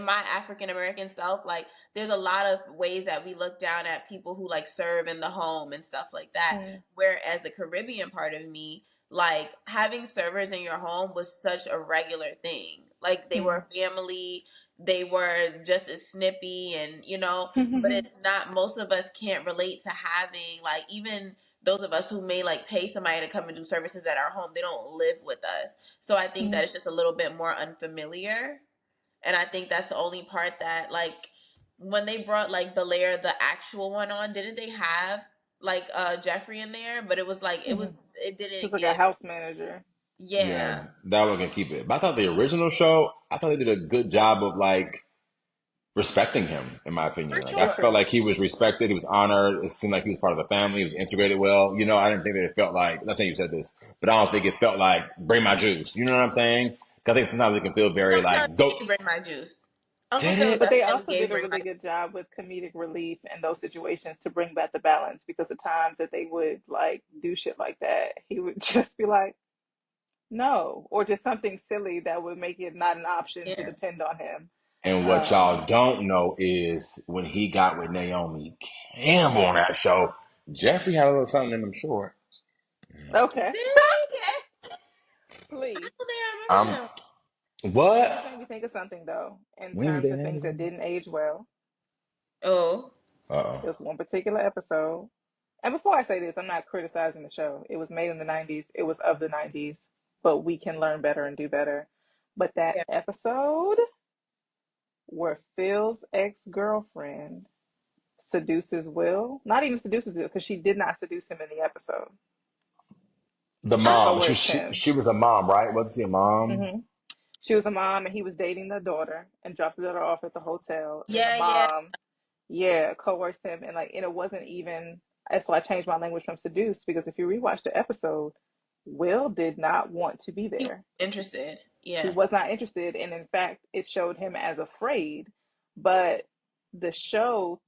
my African American self, like there's a lot of ways that we look down at people who like serve in the home and stuff like that. Mm. Whereas the Caribbean part of me, like having servers in your home was such a regular thing. Like they were family, they were just as snippy and but Mm. it's not, most of us can't relate to having, like, even those of us who may like pay somebody to come and do services at our home, they don't live with us. So I think that it's just a little bit more unfamiliar. And I think that's the only part that, like, when they brought like Belair, the actual one, on, didn't they have like Jeffrey in there? But it was like it Just didn't like a give. house manager. Yeah, Yeah, that one can keep it. But I thought the original show, I thought they did a good job of like respecting him, in my opinion. for Like I For sure. felt sure. like he was respected, he was honored. It seemed like he was part of the family. He was integrated well. I didn't think that it felt like. I'm not saying you said this, but I don't think it felt like bring my juice. You know what I'm saying? I think sometimes it can feel very Sometimes like it go. did bring my juice. Uncle Did Phil it? But they definitely also gave did a bring my really good job with comedic relief in those situations to bring back the balance because the times that they would like do shit like that, he would just be like, no, or just something silly that would make it not an option to yeah. depend on him. And what Um, y'all don't know is when he got with Naomi Campbell on that show, Jeffrey had a little something in them short. okay, Did he? I please. don't think I I'm remember him. You just what? made me think of something though, in When was terms they of things that together? didn't age well. Oh, Uh There was one particular episode. And before I say this, I'm not criticizing the show. It was made in the 90s. It was of the 90s, but we can learn better and do better. But that yeah. episode where Phil's ex-girlfriend seduces Will, not even seduces Will, because she did not seduce him in the episode. The She I mom. coerced him. She was a mom, right? Wasn't she a mom? hmm She was a mom, and he was dating the daughter and dropped the daughter off at the hotel. And then the yeah, yeah. mom, yeah, coerced him, and like, and it wasn't even. That's why I changed my language from seduce because if you rewatch the episode, Will did not want to be He was there. interested. He Yeah. was not interested, and in fact, it showed him as afraid. But the show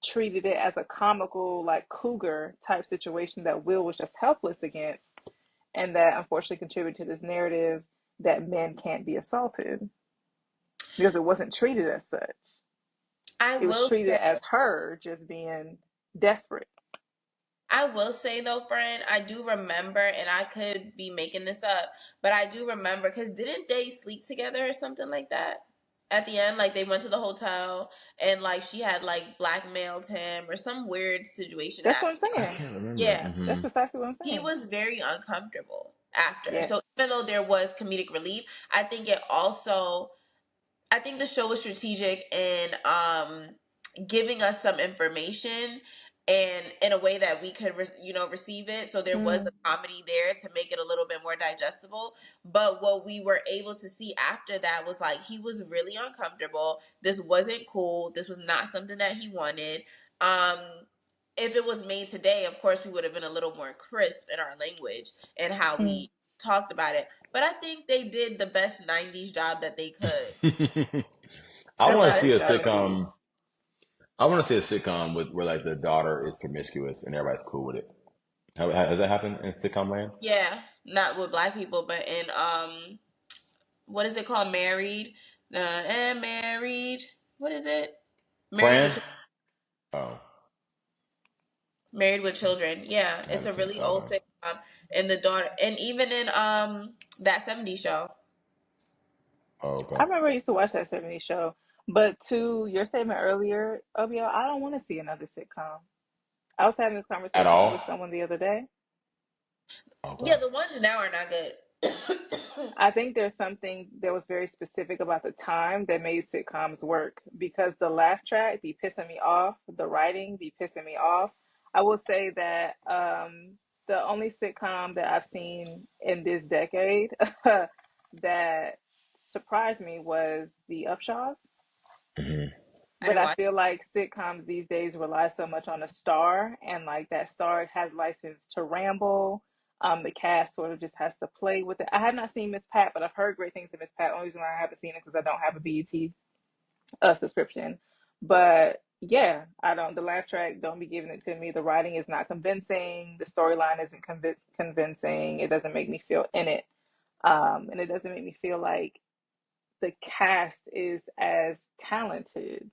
treated it as a comical, like cougar type situation that Will was just helpless against, and that unfortunately contributed to this narrative that men can't be assaulted because it wasn't treated as such. I It was will treated say as her just being desperate. I will say though, friend, I do remember, and I could be making this up, but I do remember because didn't they sleep together or something like that? At the end, like they went to the hotel and like she had like blackmailed him or some weird situation That's what happened. I'm I saying. can't remember. Yeah, Hmm. That's precisely what I'm he saying. was very uncomfortable after. Yes. So even though there was comedic relief, I think it also I think the show was strategic in giving us some information and in a way that we could receive it, so there was Mm, a comedy there to make it a little bit more digestible. But what we were able to see after that was like he was really uncomfortable. This wasn't cool. This was not something that he wanted. um if it was made today, of course we would have been a little more crisp in our language and how mm. we talked about it, but I think they did the best 90s job that they could. I That's want the to see best a job, indeed. sitcom. I want to see a sitcom with where like the daughter is promiscuous and everybody's cool with it. Has that happened in sitcom land? Yeah, not with black people, but in what is it called? Married, and married. What is it? Married Fran? with Oh, married with children. Yeah, I it's haven't a seen. really old Okay. sitcom. And the daughter, and even in that '70s show. Oh, I okay. remember I used to watch that '70s show. But to your statement earlier, Obio, I don't want to see another sitcom. I was having this At conversation with all? someone the other day. Okay. Yeah, the ones now are not good. I think there's something that was very specific about the time that made sitcoms work because the laugh track be pissing me off, the writing be pissing me off. I will say that the only sitcom that I've seen in this decade that surprised me was The Upshaws. Hmm. I But didn't I watch. feel like sitcoms these days rely so much on a star, and like that star has license to ramble. The cast sort of just has to play with it. I have not seen Miss Pat, but I've heard great things of Miss Pat. Only reason why I haven't seen it because I don't have a BET subscription. But yeah, I don't. The laugh track don't be giving it to me. The writing is not convincing. The storyline isn't convincing. It doesn't make me feel in it, and it doesn't make me feel like the cast is as talented.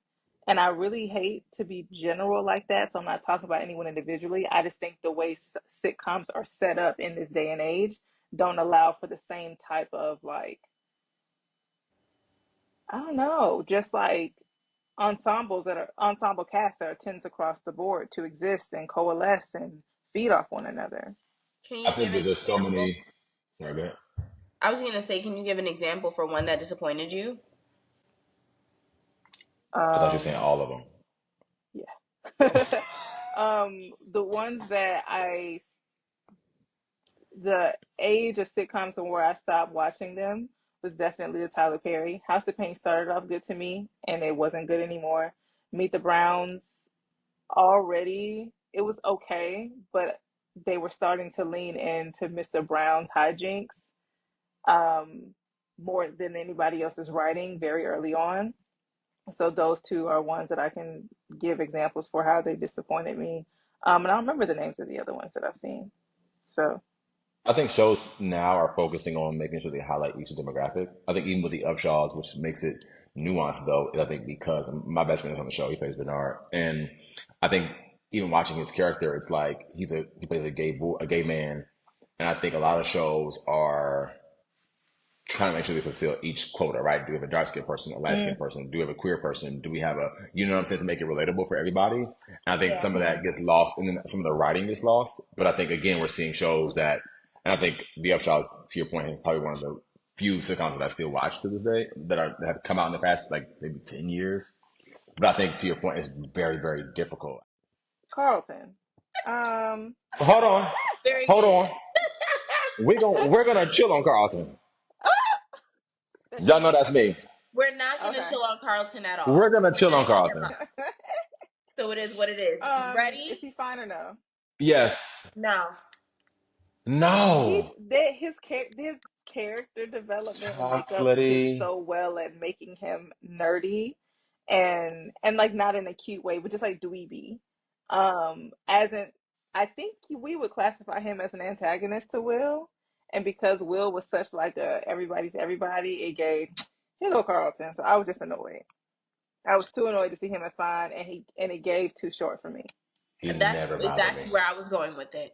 And I really hate to be general like that. So I'm not talking about anyone individually. I just think the way sitcoms are set up in this day and age don't allow for the same type of like, I don't know, just like ensembles that are ensemble casts that are tends across the board to exist and coalesce and feed off one another. Can I you give think an there's just so example? many. Sorry, go ahead. I was gonna say, can you give an example for one that disappointed you? I thought you were saying Um, all of them. yeah. The ones that the age of sitcoms and where I stopped watching them was definitely the Tyler Perry. House of Pain started off good to me, and it wasn't good anymore. Meet the Browns already it was okay, but they were starting to lean into Mr. Brown's hijinks. more than anybody else's writing very early on. So those two are ones that I can give examples for how they disappointed me. And I don't remember the names of the other ones that I've seen. So I think shows now are focusing on making sure they highlight each demographic. I think even with the Upshaws, which makes it nuanced though, I think because my best friend is on the show, he plays Bernard, and I think even watching his character, it's like he plays a gay man, and I think a lot of shows are trying to make sure they fulfill each quota, right? Do we have a dark skinned person, a light skinned person? Do we have a queer person? Do we have you know what I'm saying, to make it relatable for everybody? And I think Yeah. some of that gets lost, and then some of the writing gets lost. But I think, again, we're seeing shows that, and I think The Upshaws, to your point, is probably one of the few sitcoms that I still watch to this day that have come out in the past, like maybe 10 years. But I think, to your point, it's very, very difficult. Carlton. Hold on. Very Hold good. on. We're gonna chill on Carlton. Y'all know that's me. We're not gonna Okay. chill on Carlton at all. We're gonna We're chill gonna on eat him Carlton. up. So it is what it is. Is Ready? he fine or no? Yes. No. No. His character development and makeup did Chocolatey. so well at making him nerdy and like not in a cute way, but just like dweeby. As in, I think we would classify him as an antagonist to Will, and because Will was such like a everybody's everybody, it gave here go Carlton. So I was just annoyed. I was too annoyed to see him as fine, and it gave too short for me. He That's never bothered me. exactly where I was going with it.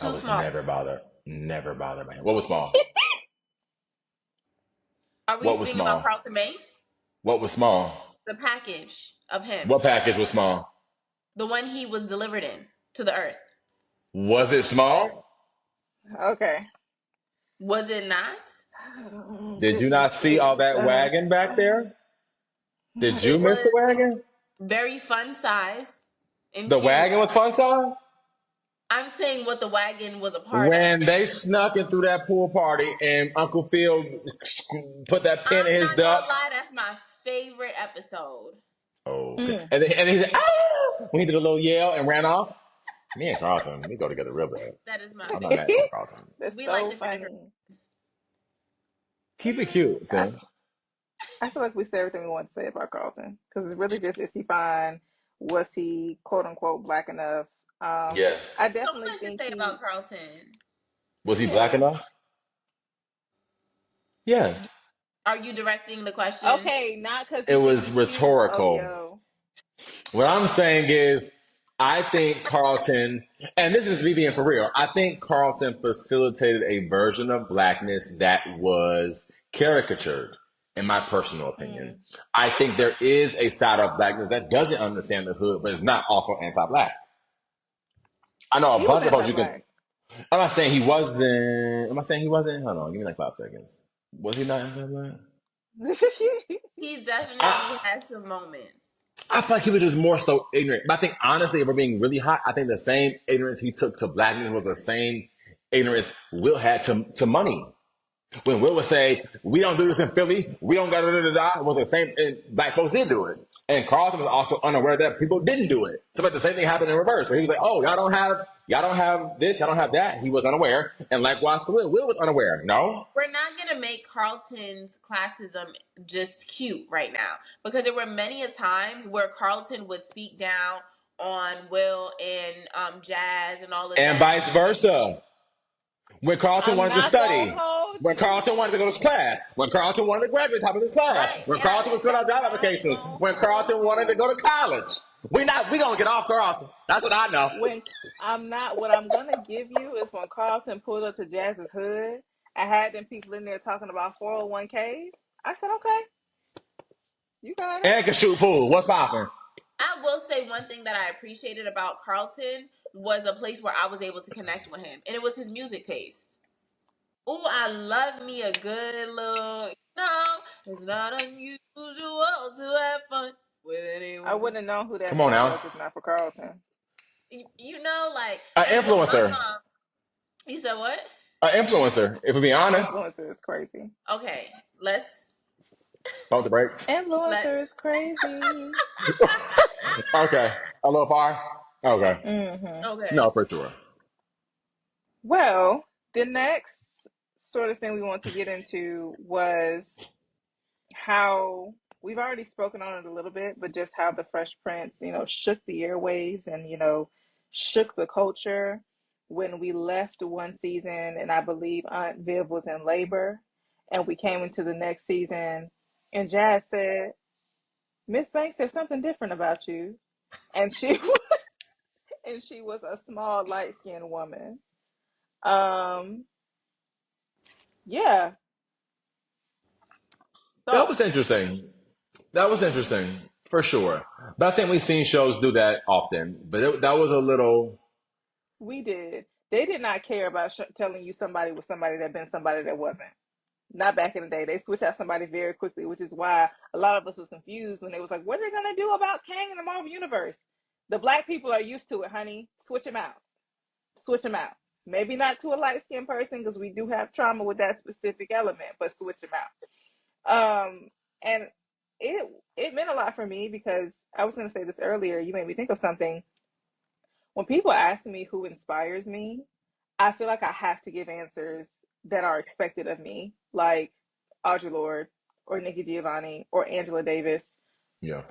I Too was small. never bothered. Never bothered by him. What was small? Are we What was speaking about small? Carlton Banks? What was small? The package of him. What package was small? The one he was delivered in to the earth. Was it small? Okay. Was it not? Did you not see all that wagon back there? Did you It miss the was wagon? very fun size. And The cute. wagon was fun size? I'm saying what the wagon was a part When of. they snuck in through that pool party and Uncle Phil put that pin in I'm his not gonna duck. lie, that's my favorite episode. Oh, okay. And he said, ah! When he did a little yell and ran off. Me and Carlton, we go together real bad. That is my I'm not favorite. mad at Carlton. That's We so like different funny. things. Keep it cute, Sam. I feel like we said everything we want to say about Carlton because it's really just, is he fine? Was he quote unquote black enough? Yes. I So definitely much to think say he. about Carlton. Was he black enough? Yes. Are you directing the question? Okay, not because It was rhetorical. Obio. What I'm saying is, I think Carlton, and this is me being for real, I think Carlton facilitated a version of blackness that was caricatured, in my personal opinion. I think there is a side of blackness that doesn't understand the hood, but is not also anti-black. I know a He was bunch of folks you can. anti-black. I'm not saying he wasn't. Am I saying he wasn't? Hold on, give me like 5 seconds. Was he not anti-black? He definitely has some moments. I feel like he was just more so ignorant. But I think honestly, if we're being really hot, I think the same ignorance he took to blackness was the same ignorance Will had to money. When Will would say, "We don't do this in Philly, we don't got it was the same. And black folks did do it, and Carlton was also unaware that people didn't do it. So, but the same thing happened in reverse. Where he was like, "Oh, y'all don't have this, y'all don't have that." He was unaware, and likewise to Will was unaware. No, We're not gonna make Carlton's classism just cute right now because there were many a times where Carlton would speak down on Will and Jazz and all of and that. vice versa. When Carlton I'm wanted to not study, gonna hold when you. Carlton wanted to go to class, when Carlton wanted to graduate top of his class, Right, when yeah. Carlton was filling out job applications, when Carlton wanted to go to college. We gonna get off Carlton. That's what I know. What I'm gonna give you is when Carlton pulled up to Jazz's hood, I had them people in there talking about 401ks. I said, okay, you got it. And can shoot pool. What's poppin'? I will say one thing that I appreciated about Carlton was a place where I was able to connect with him, and it was his music taste. Ooh, I love me a good look. No, it's not unusual to have fun with anyone. I wouldn't have known who that Come on man now. was if not for Carlton. You know, like An and with my influencer. mom- You said what? An influencer, if we're being honest. Influencer is crazy. Okay, let's Pump the brakes. Influencer is crazy. Okay. A little far? Okay. Mm-hmm. okay. No, for sure. Well, the next sort of thing we want to get into was how we've already spoken on it a little bit, but just how the Fresh Prince, shook the airwaves and, shook the culture when we left one season, and I believe Aunt Viv was in labor, and we came into the next season, and Jazz said, "Miss Banks, there's something different about you," and she was a small, light skinned woman. Um, yeah, That was thoughts. interesting. That was interesting for sure. But I think we've seen shows do that often. But that was a little. We did. They did not care about telling you somebody was somebody that been somebody that wasn't. Not back in the day. They switch out somebody very quickly, which is why a lot of us was confused when they was like, "What are they gonna do about Kang in the Marvel universe?" The black people are used to it, honey. Switch them out. Switch them out. Maybe not to a light skinned person because we do have trauma with that specific element, but switch them out. And it meant a lot for me because I was gonna say this earlier. You made me think of something. When people ask me who inspires me, I feel like I have to give answers that are expected of me, like Audre Lorde or Nikki Giovanni or Angela Davis Yeah.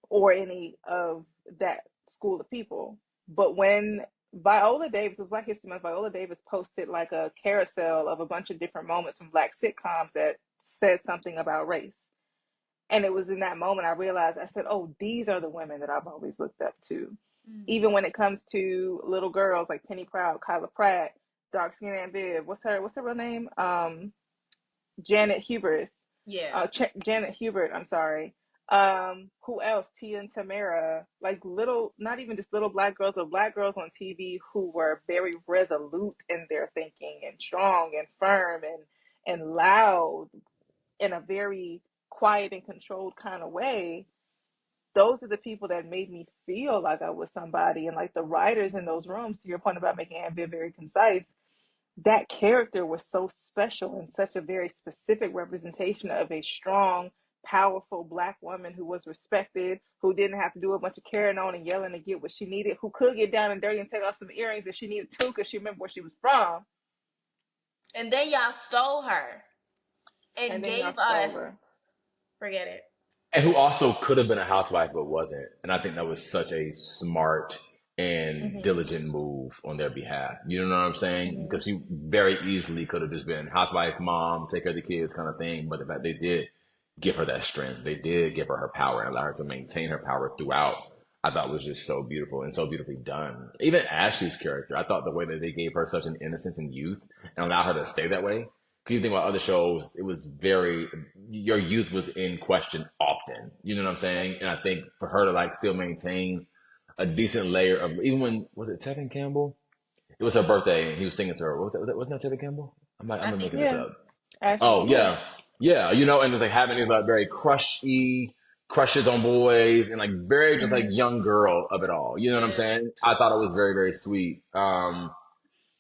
or any of that school of people. But when Viola Davis, was Black History Month, Viola Davis posted like a carousel of a bunch of different moments from Black sitcoms that said something about race. And it was in that moment I realized, I said, oh, these are the women that I've always looked up to. Even when it comes to little girls like Penny Proud, Kyla Pratt, dark skinned Aunt Viv, what's her real name? Janet Hubris. Yeah. Janet Hubert, I'm sorry. Who else? Tia and Tamara, like little, not even just little black girls, but black girls on TV who were very resolute in their thinking and strong and firm and loud in a very quiet and controlled kind of way. Those are the people that made me feel like I was somebody. And like the writers in those rooms, to your point about making Anne very concise, that character was so special and such a very specific representation of a strong, powerful black woman who was respected, who didn't have to do a bunch of carrying on and yelling to get what she needed, who could get down and dirty and take off some earrings if she needed to because she remembered where she was from. And then y'all stole her and And then y'all gave stole her. us, forget it. And who also could have been a housewife but wasn't. And I think that was such a smart and Mm-hmm. diligent move on their behalf. You know what I'm saying? Mm-hmm. Because she very easily could have just been housewife, mom, take care of the kids kind of thing. But the fact they did give her that strength, they did give her her power and allow her to maintain her power throughout. I thought was just so beautiful and so beautifully done. Even Ashley's character, I thought the way that they gave her such an innocence and youth and allowed her to stay that way. Because you think about other shows, it was very, your youth was in question often. You know what I'm saying? And I think for her to like still maintain a decent layer of, even when, was it Tevin Campbell? It was her birthday and he was singing to her. What was that? Wasn't that Tevin Campbell? I I'm think making this Yeah. up. Ashley, Oh, yeah. yeah. Yeah. And it's like having these like very crushes on boys and like very just like young girl of it all. You know what I'm yeah. saying? I thought it was very, very sweet.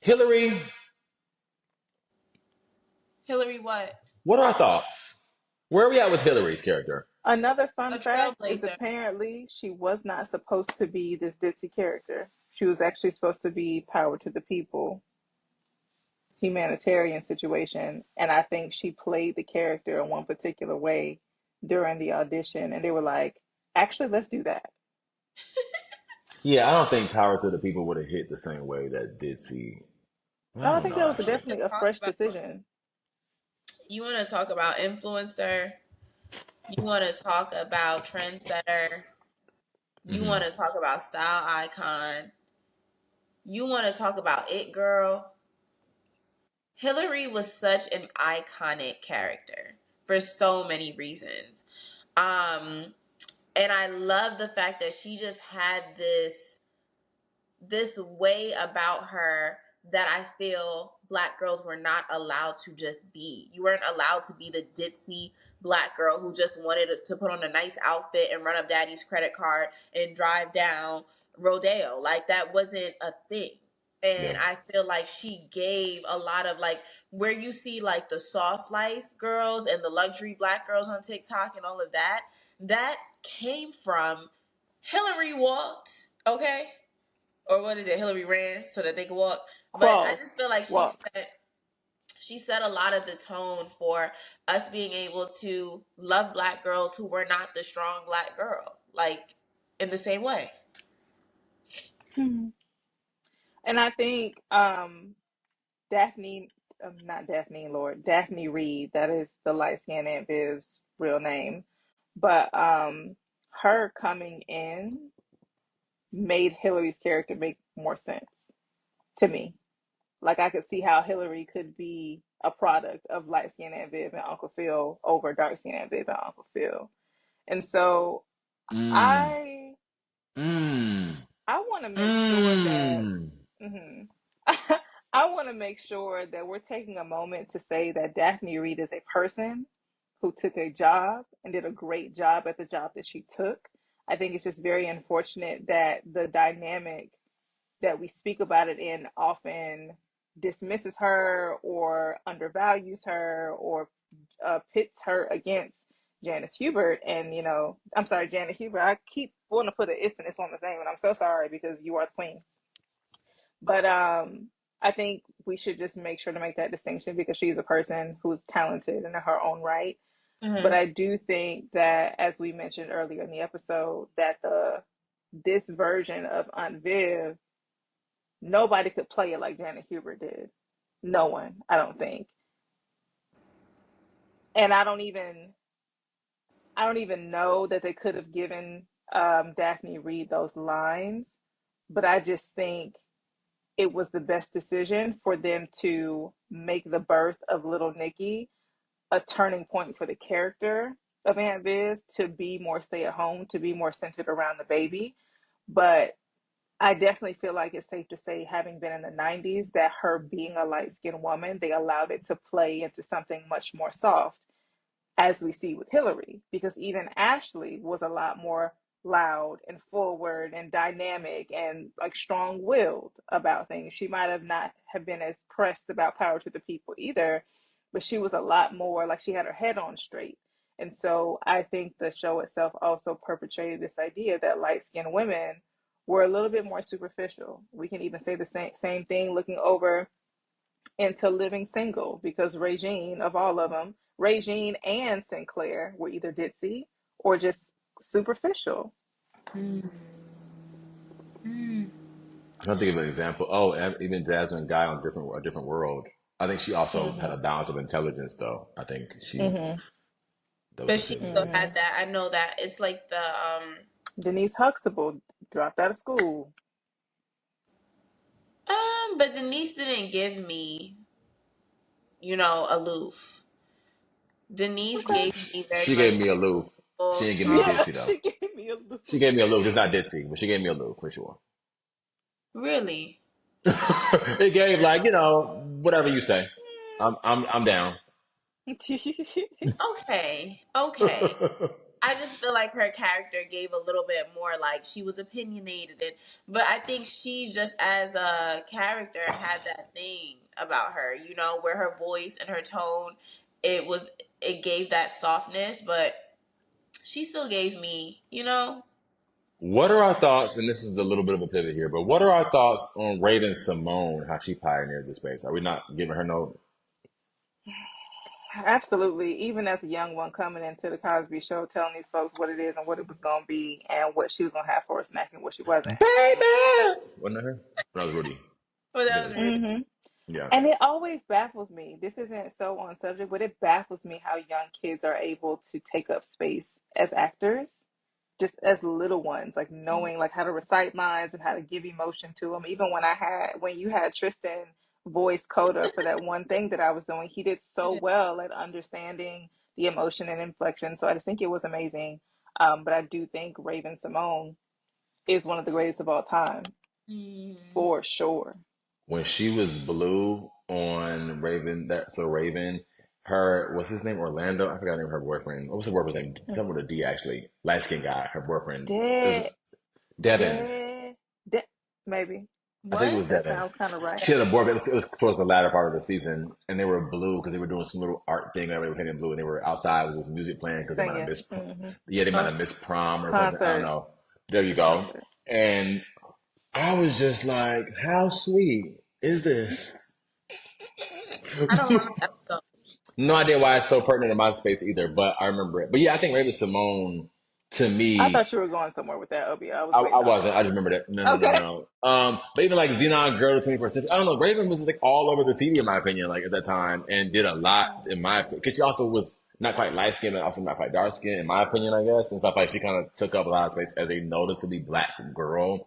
Hillary, Hillary what? what are our thoughts? Where are we at with Hillary's character? Another A fun fact is trailblazer. apparently she was not supposed to be this ditzy character. She was actually supposed to be power to the people, humanitarian situation. And I think she played the character in one particular way during the audition. And they were like, actually, let's do that. Yeah, I don't think Power to the People would have hit the same way that did see. I No, I don't think know that was You actually. want definitely to a talk fresh about decision. influencer. You want to talk about trendsetter. You Hmm. want to talk about style icon. You want to talk about it girl. Hillary was such an iconic character for so many reasons. And I love the fact that she just had this way about her that I feel black girls were not allowed to just be. You weren't allowed to be the ditzy black girl who just wanted to put on a nice outfit and run up daddy's credit card and drive down Rodeo. Like that wasn't a thing. And Yeah. I feel like she gave a lot of like where you see like the soft life girls and the luxury black girls on TikTok and all of that, that came from Hillary walked, okay? Or what is it? Hillary ran so that they could walk. But I Crawl, just feel like walk. she set a lot of the tone for us being able to love black girls who were not the strong black girl, like in the same way. And I think Daphne, not Daphne, Lord, Daphne Reed, that is the light skinned Aunt Viv's real name. But her coming in made Hillary's character make more sense to me. Like I could see how Hillary could be a product of light skinned Aunt Viv and Uncle Phil over dark skinned Aunt Viv and Uncle Phil. And so Mm, I mm, I want to make sure that mm. mhm. I want to make sure that we're taking a moment to say that Daphne Reed is a person who took a job and did a great job at the job that she took. I think it's just very unfortunate that the dynamic that we speak about it in often dismisses her or undervalues her or pits her against Janice Hubert. And, I'm sorry, Janet Hubert. I keep wanting to put an "is" in this woman's name, and I'm so sorry because you are the queen. But I think we should just make sure to make that distinction because she's a person who's talented in her own right. But Mm-hmm. I do think that, as we mentioned earlier in the episode, that this version of Aunt Viv, nobody could play it like Janet Hubert did. No one, I don't think. And I don't even know that they could have given Daphne Reed those lines, but I just think it was the best decision for them to make the birth of little Nikki a turning point for the character of Aunt Viv to be more stay at home, to be more centered around the baby. But I definitely feel like it's safe to say, having been in the 90s, that her being a light skinned woman, they allowed it to play into something much more soft, as we see with Hillary, because even Ashley was a lot more loud and forward and dynamic and like strong-willed about things. She might have not have been as pressed about power to the people either, but she was a lot more like she had her head on straight. And so I think the show itself also perpetrated this idea that light-skinned women were a little bit more superficial. We can even say the same thing looking over into Living Single because Regine, of all of them, Regine and Sinclair were either ditzy or just superficial. I'm trying to think of an example. Oh, even Jasmine Guy on a different world. I think she also had Mm-hmm. a balance of intelligence, though. I think Mm-hmm. that was But a she thing. still Mm-hmm. had that. I know that it's like the Denise Huxtable dropped out of school. but Denise didn't give me, aloof. Denise Okay. gave me very She much gave me aloof. She full, didn't give me strong. Yeah, ditzy though. she gave me a She look. gave me aloof, just not ditzy, but she gave me aloof for sure. Really? It gave like whatever you say. I'm down. Okay. Okay. I just feel like her character gave a little bit more, like she was opinionated, but I think she just as a character had that thing about her, where her voice and her tone, it gave that softness, but she still gave me. What are our thoughts? And this is a little bit of a pivot here, but what are our thoughts on Raven Simone? How she pioneered the space? Are we not giving her no? Absolutely. Even as a young one coming into the Cosby Show, telling these folks what it is and what it was going to be and what she was going to have for a snack and what she wasn't. Baby! Wasn't that her? That was Rudy. Well, I think that it was was really. Rudy. Mm-hmm. Yeah. And it always baffles me. This isn't so on subject, but it baffles me how young kids are able to take up space as actors, just as little ones, like knowing like how to recite lines and how to give emotion to them. Even when you had Tristan voice Coda for that one thing that I was doing, he did so well at understanding the emotion and inflection. So I just think it was amazing. But I do think Raven Simone is one of the greatest of all time, Mhm. for sure. When she was blue on Raven, Raven, her what's his name? Orlando. I forgot the name of her boyfriend. What was her boyfriend's name? Something with a D actually. Light skinned guy. Her boyfriend. It was Dead, Devin. dead, dead. Maybe I think it was What? that Devin. sounds kind of right. She had a boyfriend. It was towards the latter part of the season, and they were blue because they were doing some little art thing. They were painting blue, and they were outside. It was this music playing because they might have Singing. missed. Yeah, they might Oh, have missed prom or something. I don't Concert. know. There you go. Concert. And I was just like, how sweet is this? I don't remember the episode. No idea why it's so pertinent in my space either, but I remember it. But yeah, I think Raven Simone to I me, thought you were going somewhere with that, Obia. I was I waiting on it. wasn't. I just remembered it. No, no, no, Okay. no, no. But even like Xenon Girl 24th Century, I don't know. Raven was just like all over the TV in my opinion, like at that time, and did a lot in my opinion. Because she also was not quite light skinned and also not quite dark skinned in my opinion, I guess. And stuff like she kind of took up a lot of space as a noticeably black girl.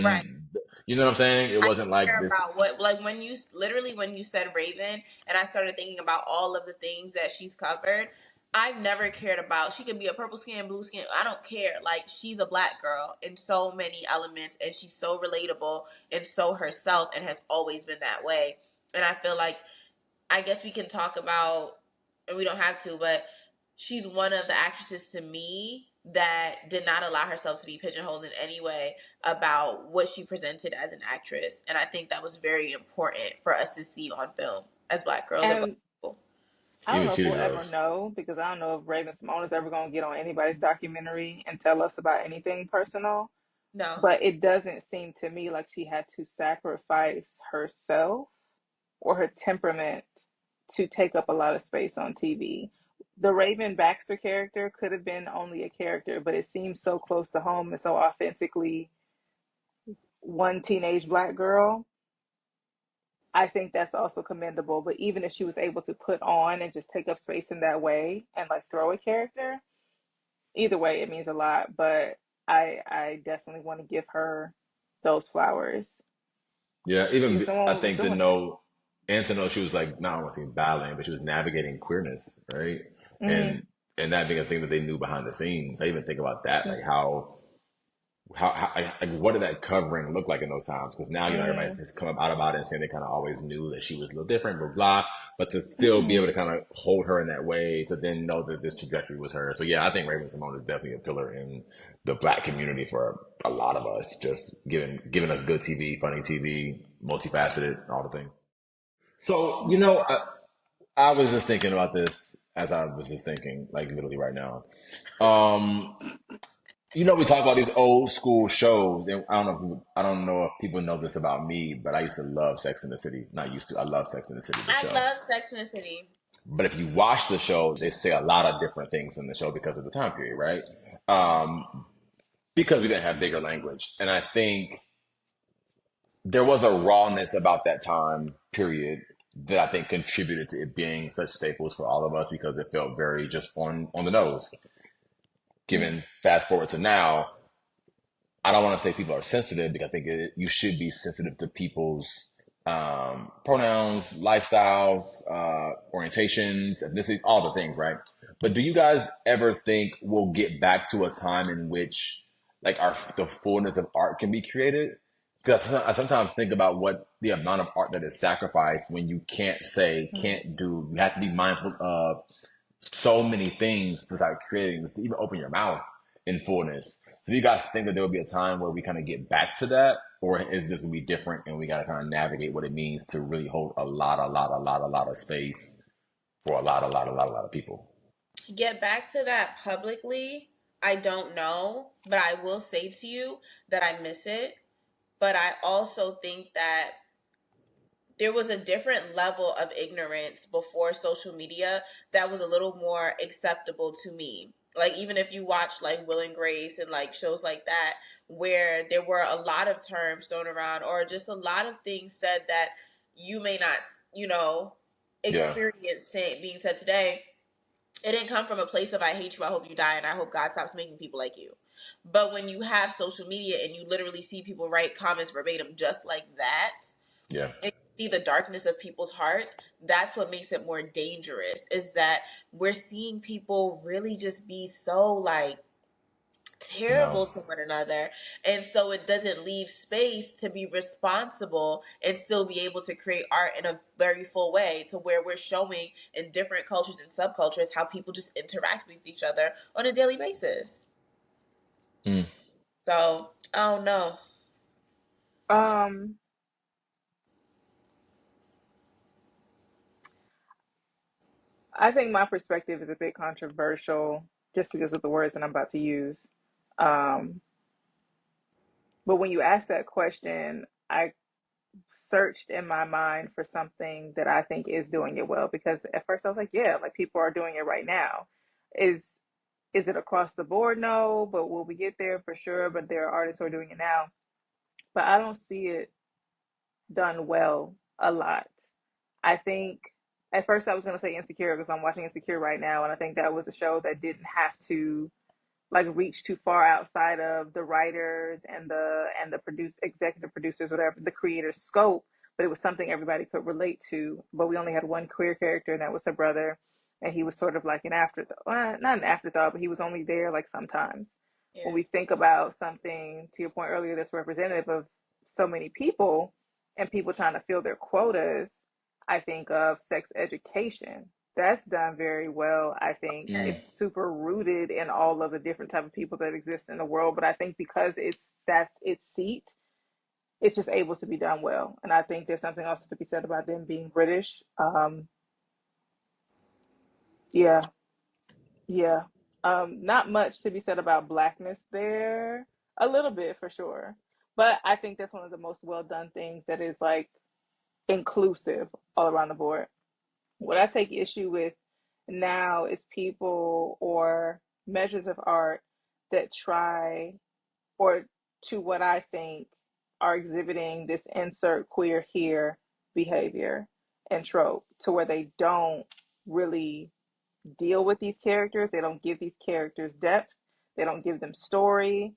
Right. In you know what I'm saying? It I wasn't like care about this. what, like when you literally when you said Raven, and I started thinking about all of the things that she's covered. I've never cared about. She could be a purple skin, blue skin. I don't care. Like she's a black girl in so many elements, and she's so relatable and so herself, and has always been that way. And I feel like I guess we can talk about, and we don't have to, but she's one of the actresses to me that did not allow herself to be pigeonholed in any way about what she presented as an actress. And I think that was very important for us to see on film as black girls and black And people. I don't Even know if Cheetah we'll ever Girls. know because I don't know if Raven Simone is ever going to get on anybody's documentary and tell us about anything personal. No. But it doesn't seem to me like she had to sacrifice herself or her temperament to take up a lot of space on TV. The Raven Baxter character could have been only a character, but it seems so close to home and so authentically one teenage black girl. I think that's also commendable. But even if she was able to put on and just take up space in that way and like throw a character, either way, it means a lot. But I definitely want to give her those flowers Yeah, because even I someone was think to doing it. know and to know she was like not only battling, but she was navigating queerness, right? Mm-hmm. And and that being a thing that they knew behind the scenes. I even think about that, like how like what did that covering look like in those times? Because now everybody Mm-hmm. has come up out about it and saying they kind of always knew that she was a little different, blah blah. But to still be Mm-hmm. able to kind of hold her in that way, to then know that this trajectory was her. So yeah, I think Raven Simone is definitely a pillar in the black community for a lot of us. Just giving us good TV, funny TV, multifaceted, all the things. So I was just thinking about this as I was just thinking, like literally right now. Um, we talk about these old school shows, and I don't know if people know this about me, but I used to love Sex in the City. Not used to. I love Sex in the City, the I show. love Sex and the City. But if you watch the show, they say a lot of different things in the show because of the time period, right? Because we didn't have bigger language, and I think there was a rawness about that time period that I think contributed to it being such staples for all of us because it felt very just on the nose. Given fast forward to now, I don't want to say people are sensitive because I think you should be sensitive to people's pronouns, lifestyles, orientations, ethnicities, all the things, right? But do you guys ever think we'll get back to a time in which like the fullness of art can be created? Because I sometimes think about what the amount of art that is sacrificed when you can't say, can't do. You have to be mindful of so many things to start creating, just to even open your mouth in fullness. So do you guys think that there will be a time where we kind of get back to that? Or is this going to be different and we got to kind of navigate what it means to really hold a lot of space for a lot of people? Get back to that publicly. I don't know, but I will say to you that I miss it. But I also think that there was a different level of ignorance before social media that was a little more acceptable to me. Like even if you watch like Will and Grace and like shows like that where there were a lot of terms thrown around or just a lot of things said that you may not, you know, Yeah. experience being said today, it didn't come from a place of I hate you, I hope you die, and I hope God stops making people like you. But when you have social media and you literally see people write comments verbatim just like that, Yeah. and see the darkness of people's hearts, that's what makes it more dangerous. Is that we're seeing people really just be so like No. terrible to one another, and so it doesn't leave space to be responsible and still be able to create art in a very full way to where we're showing in different cultures and subcultures how people just interact with each other on a daily basis. Mm. So oh no. Um, I think my perspective is a bit controversial just because of the words that I'm about to use. Um, but when you ask that question, I searched in my mind for something that I think is doing it well, because at first I was like, yeah, like people are doing it right now. Is is it across the board? No, but will we get there for sure? But there are artists who are doing it now. But I don't see it done well a lot. I think at first I was going to say Insecure because I'm watching Insecure right now, and I think that was a show that didn't have to like reach too far outside of the writers and the executive producers, whatever the creator's scope, but it was something everybody could relate to. But we only had one queer character, and that was her brother, and he was sort of like an afterthought, not an afterthought, but he was only there like sometimes. Yeah. When we think about something, to your point earlier, that's representative of so many people and people trying to fill their quotas, I think of sex education. That's done very well. I think Mm. it's super rooted in all of the different type of people that exist in the world. But I think because that's its seat, it's just able to be done well. And I think there's something also to be said about them being British. Yeah, yeah. Not much to be said about blackness there. A little bit for sure. But I think that's one of the most well done things that is like inclusive all around the board. What I take issue with now is people or measures of art that try, or to what I think are exhibiting this insert queer here behavior and trope, to where they don't really deal with these characters. They don't give these characters depth. They don't give them story.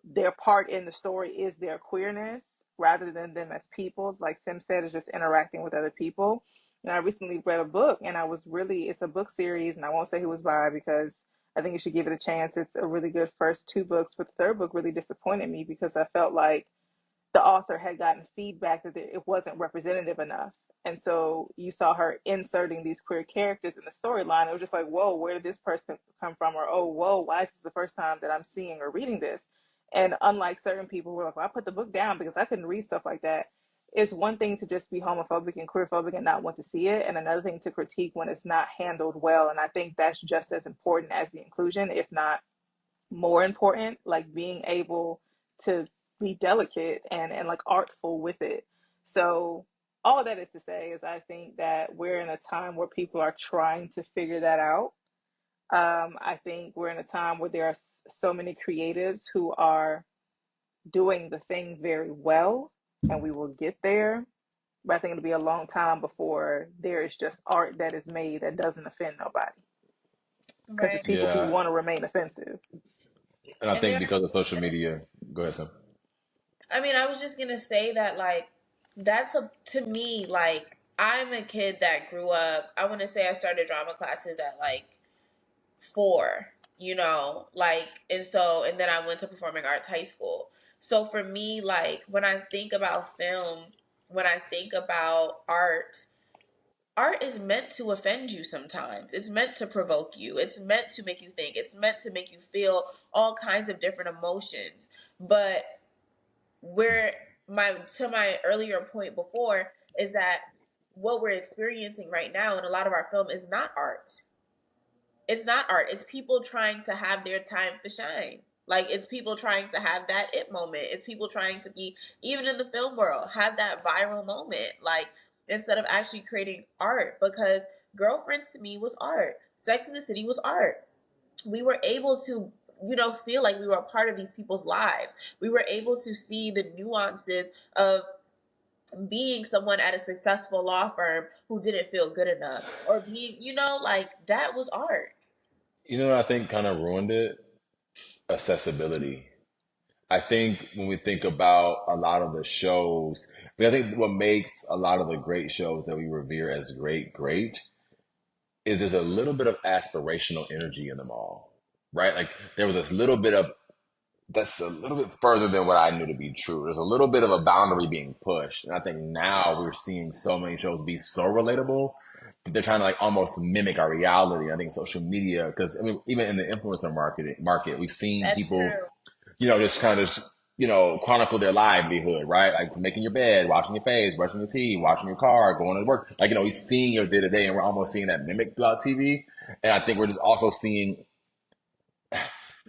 Their part in the story is their queerness rather than them as people. Like Sim said, is just interacting with other people. And I recently read a book, and it's a book series, and I won't say who it's by because I think you should give it a chance. It's a really good first two books, but the third book really disappointed me because I felt like the author had gotten feedback that it wasn't representative enough. And so you saw her inserting these queer characters in the storyline. It was just like, whoa, where did this person come from? Or, oh, whoa, why is this the first time that I'm seeing or reading this? And unlike certain people who are like, well, I put the book down because I couldn't read stuff like that. It's one thing to just be homophobic and queerphobic and not want to see it, and another thing to critique when it's not handled well. And I think that's just as important as the inclusion, if not more important, like being able to be delicate and like artful with it. So all of that is to say is I think that we're in a time where people are trying to figure that out. I think we're in a time where there are so many creatives who are doing the thing very well, and we will get there. But I think it'll be a long time before there is just art that is made that doesn't offend nobody, because it's Right. people who Yeah, want to remain offensive. and I And think there, because of social media, go ahead, Sam. I mean, I was just gonna say that, like, that's a to me, like, I'm a kid that grew up. I want to say I started drama classes at like 4, like, and then I went to performing arts high school. So for me, like, when I think about film, when I think about art is meant to offend you sometimes. It's meant to provoke you. It's meant to make you think. It's meant to make you feel all kinds of different emotions. But where my earlier point before is that what we're experiencing right now in a lot of our film is not art. It's not art. It's people trying to have their time to shine. Like, it's people trying to have that it moment. It's people trying to be, even in the film world, have that viral moment. Like, instead of actually creating art, because Girlfriends to me was art. Sex in the City was art. We were able to, feel like we were a part of these people's lives. We were able to see the nuances of being someone at a successful law firm who didn't feel good enough, or being, like, that was art. You know what I think kind of ruined it? Accessibility. I think when we think about a lot of the shows, I think what makes a lot of the great shows that we revere as great, is there's a little bit of aspirational energy in them all, right? Like there was this little bit of that's a little bit further than what I knew to be true. There's a little bit of a boundary being pushed. And I think now we're seeing so many shows be so relatable that they're trying to like almost mimic our reality. I think social media, because I mean, even in the influencer market, we've seen That's people, true. just kind of, chronicle their livelihood, right? Like making your bed, washing your face, brushing your teeth, washing your car, going to work. Like, we've seen your day to day, and we're almost seeing that mimic throughout TV. And I think we're just also seeing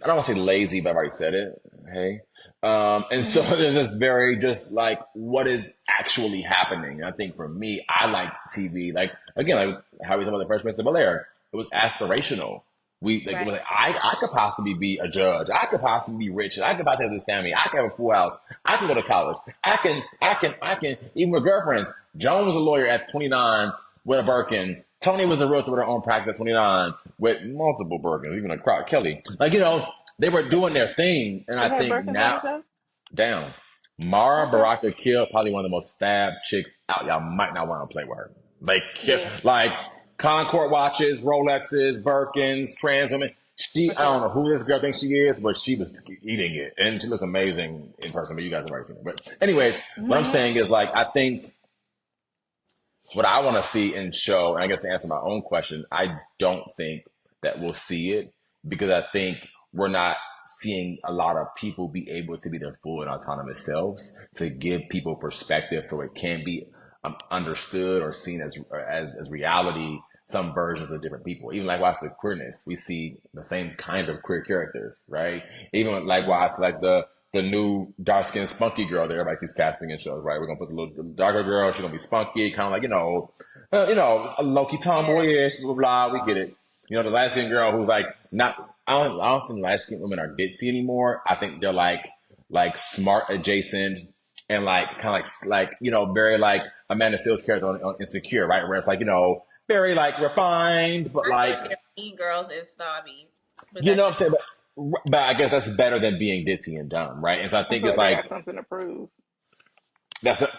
I don't want to say lazy, but I've already said it. Hey. And so Mm-hmm. there's this very just like what is actually happening. And I think for me, I liked TV. Like again, like how we talk about the Fresh Prince of Belair. It was aspirational. We like it was Right. like I could possibly be a judge. I could possibly be rich. I could possibly have this family. I could have a full house. I can go to college. I can even with girlfriends. Joan was a lawyer at 29 with a Birkin. Tony was a realtor with her own practice at 29 with multiple Birkins, even a crowd. Kelly. Like, they were doing their thing. And They I had think Birkins on the now, show. down. Mara Okay. Baraka Kill, probably one of the most fab chicks out. Y'all might not want to play with her. Yeah, Like Concord watches, Rolexes, Birkins, trans women. for I don't sure. know who this girl thinks she is, but she was eating it. And she looks amazing in person, but you guys have already seen her. But anyways, what I'm Mm-hmm. saying is like, I think what I want to see in show, and I guess to answer my own question, I don't think that we'll see it because I think we're not seeing a lot of people be able to be their full and autonomous selves to give people perspective so it can be understood or seen as reality. Some versions of different people, even like watch the queerness, we see the same kind of queer characters, right? Even like watch like the new dark skinned spunky girl that everybody keeps casting in shows, right? We're gonna put the darker girl. She's gonna be spunky, kind of like a low key Yeah. tomboyish, blah blah. We get it. The light skinned girl who's like not. I don't think light skinned women are ditzy anymore. I think they're like smart adjacent and like kind of very like Amanda Seales character on Insecure, right? Where it's like very like refined, but I feel like like they're mean girls and snobby, but you know that's what I'm just saying. But I guess that's better than being ditzy and dumb, right? And so I I think feel it's like they like got something to prove.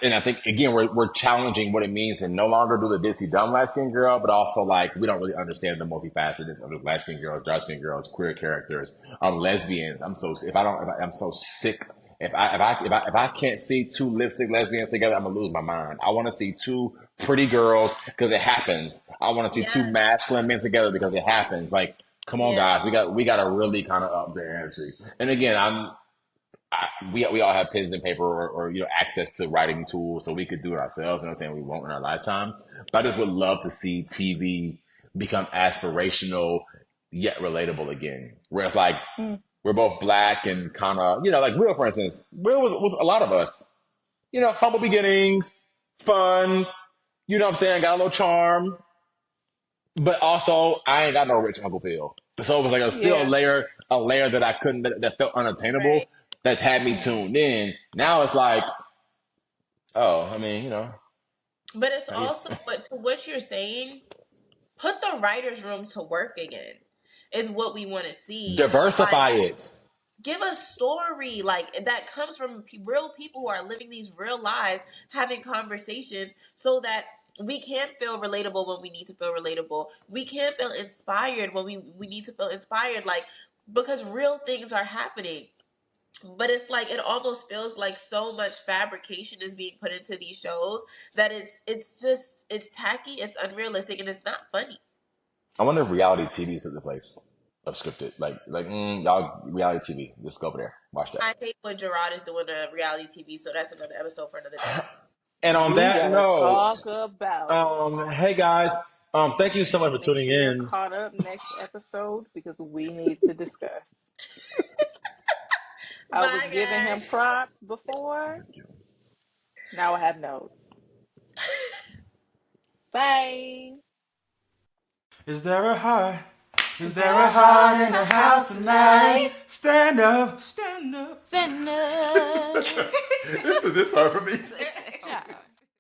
and I think again we're challenging what it means to no longer do the ditzy dumb light skinned girl, but also like we don't really understand the multifacetedness of the light skinned girls, dark skinned girls, queer characters, lesbians. I'm so sick. If I can't see two lipstick lesbians together, I'm gonna lose my mind. I want to see two pretty girls because it happens. I want to see two yes, masculine men together because it happens. Like, come on, yes, guys, we got to really kind of up their energy. And again, we all have pens and paper or access to writing tools, so we could do it ourselves. I'm saying we won't in our lifetime, but I just would love to see TV become aspirational yet relatable again. Where it's like Mm. we're both black and kind of like Will, for instance. Will was a lot of us. Humble beginnings, fun. You know what I'm saying? Got a little charm, but also I ain't got no rich Uncle Phil. So it was like still Yeah. a layer that I couldn't, that felt unattainable, right. that had me Mm. tuned in. Now it's like, oh, I mean, But it's I also, but to what you're saying, put the writers' room to work again. Is what we want to see. Like, diversify it. give a story like that comes from real people who are living these real lives, having conversations, so that we can feel relatable when we need to feel relatable. We can feel inspired when we need to feel inspired. Like, because real things are happening. But it's like it almost feels like so much fabrication is being put into these shows that it's tacky, it's unrealistic, and it's not funny. I wonder if reality TV took the place of scripted. Y'all reality TV, just go over there, watch that. I hate what Gerard is doing to reality TV, so that's another episode for another day. And on We that gotta note, talk about it. hey guys, thank you so much for Make tuning sure you're in. caught up next episode because we need to discuss. I was Bye, giving him guys. props before. Now I have notes. Bye. Is there a heart? Is there a heart in the house tonight? Stand up. Stand up. Stand up. This part for me.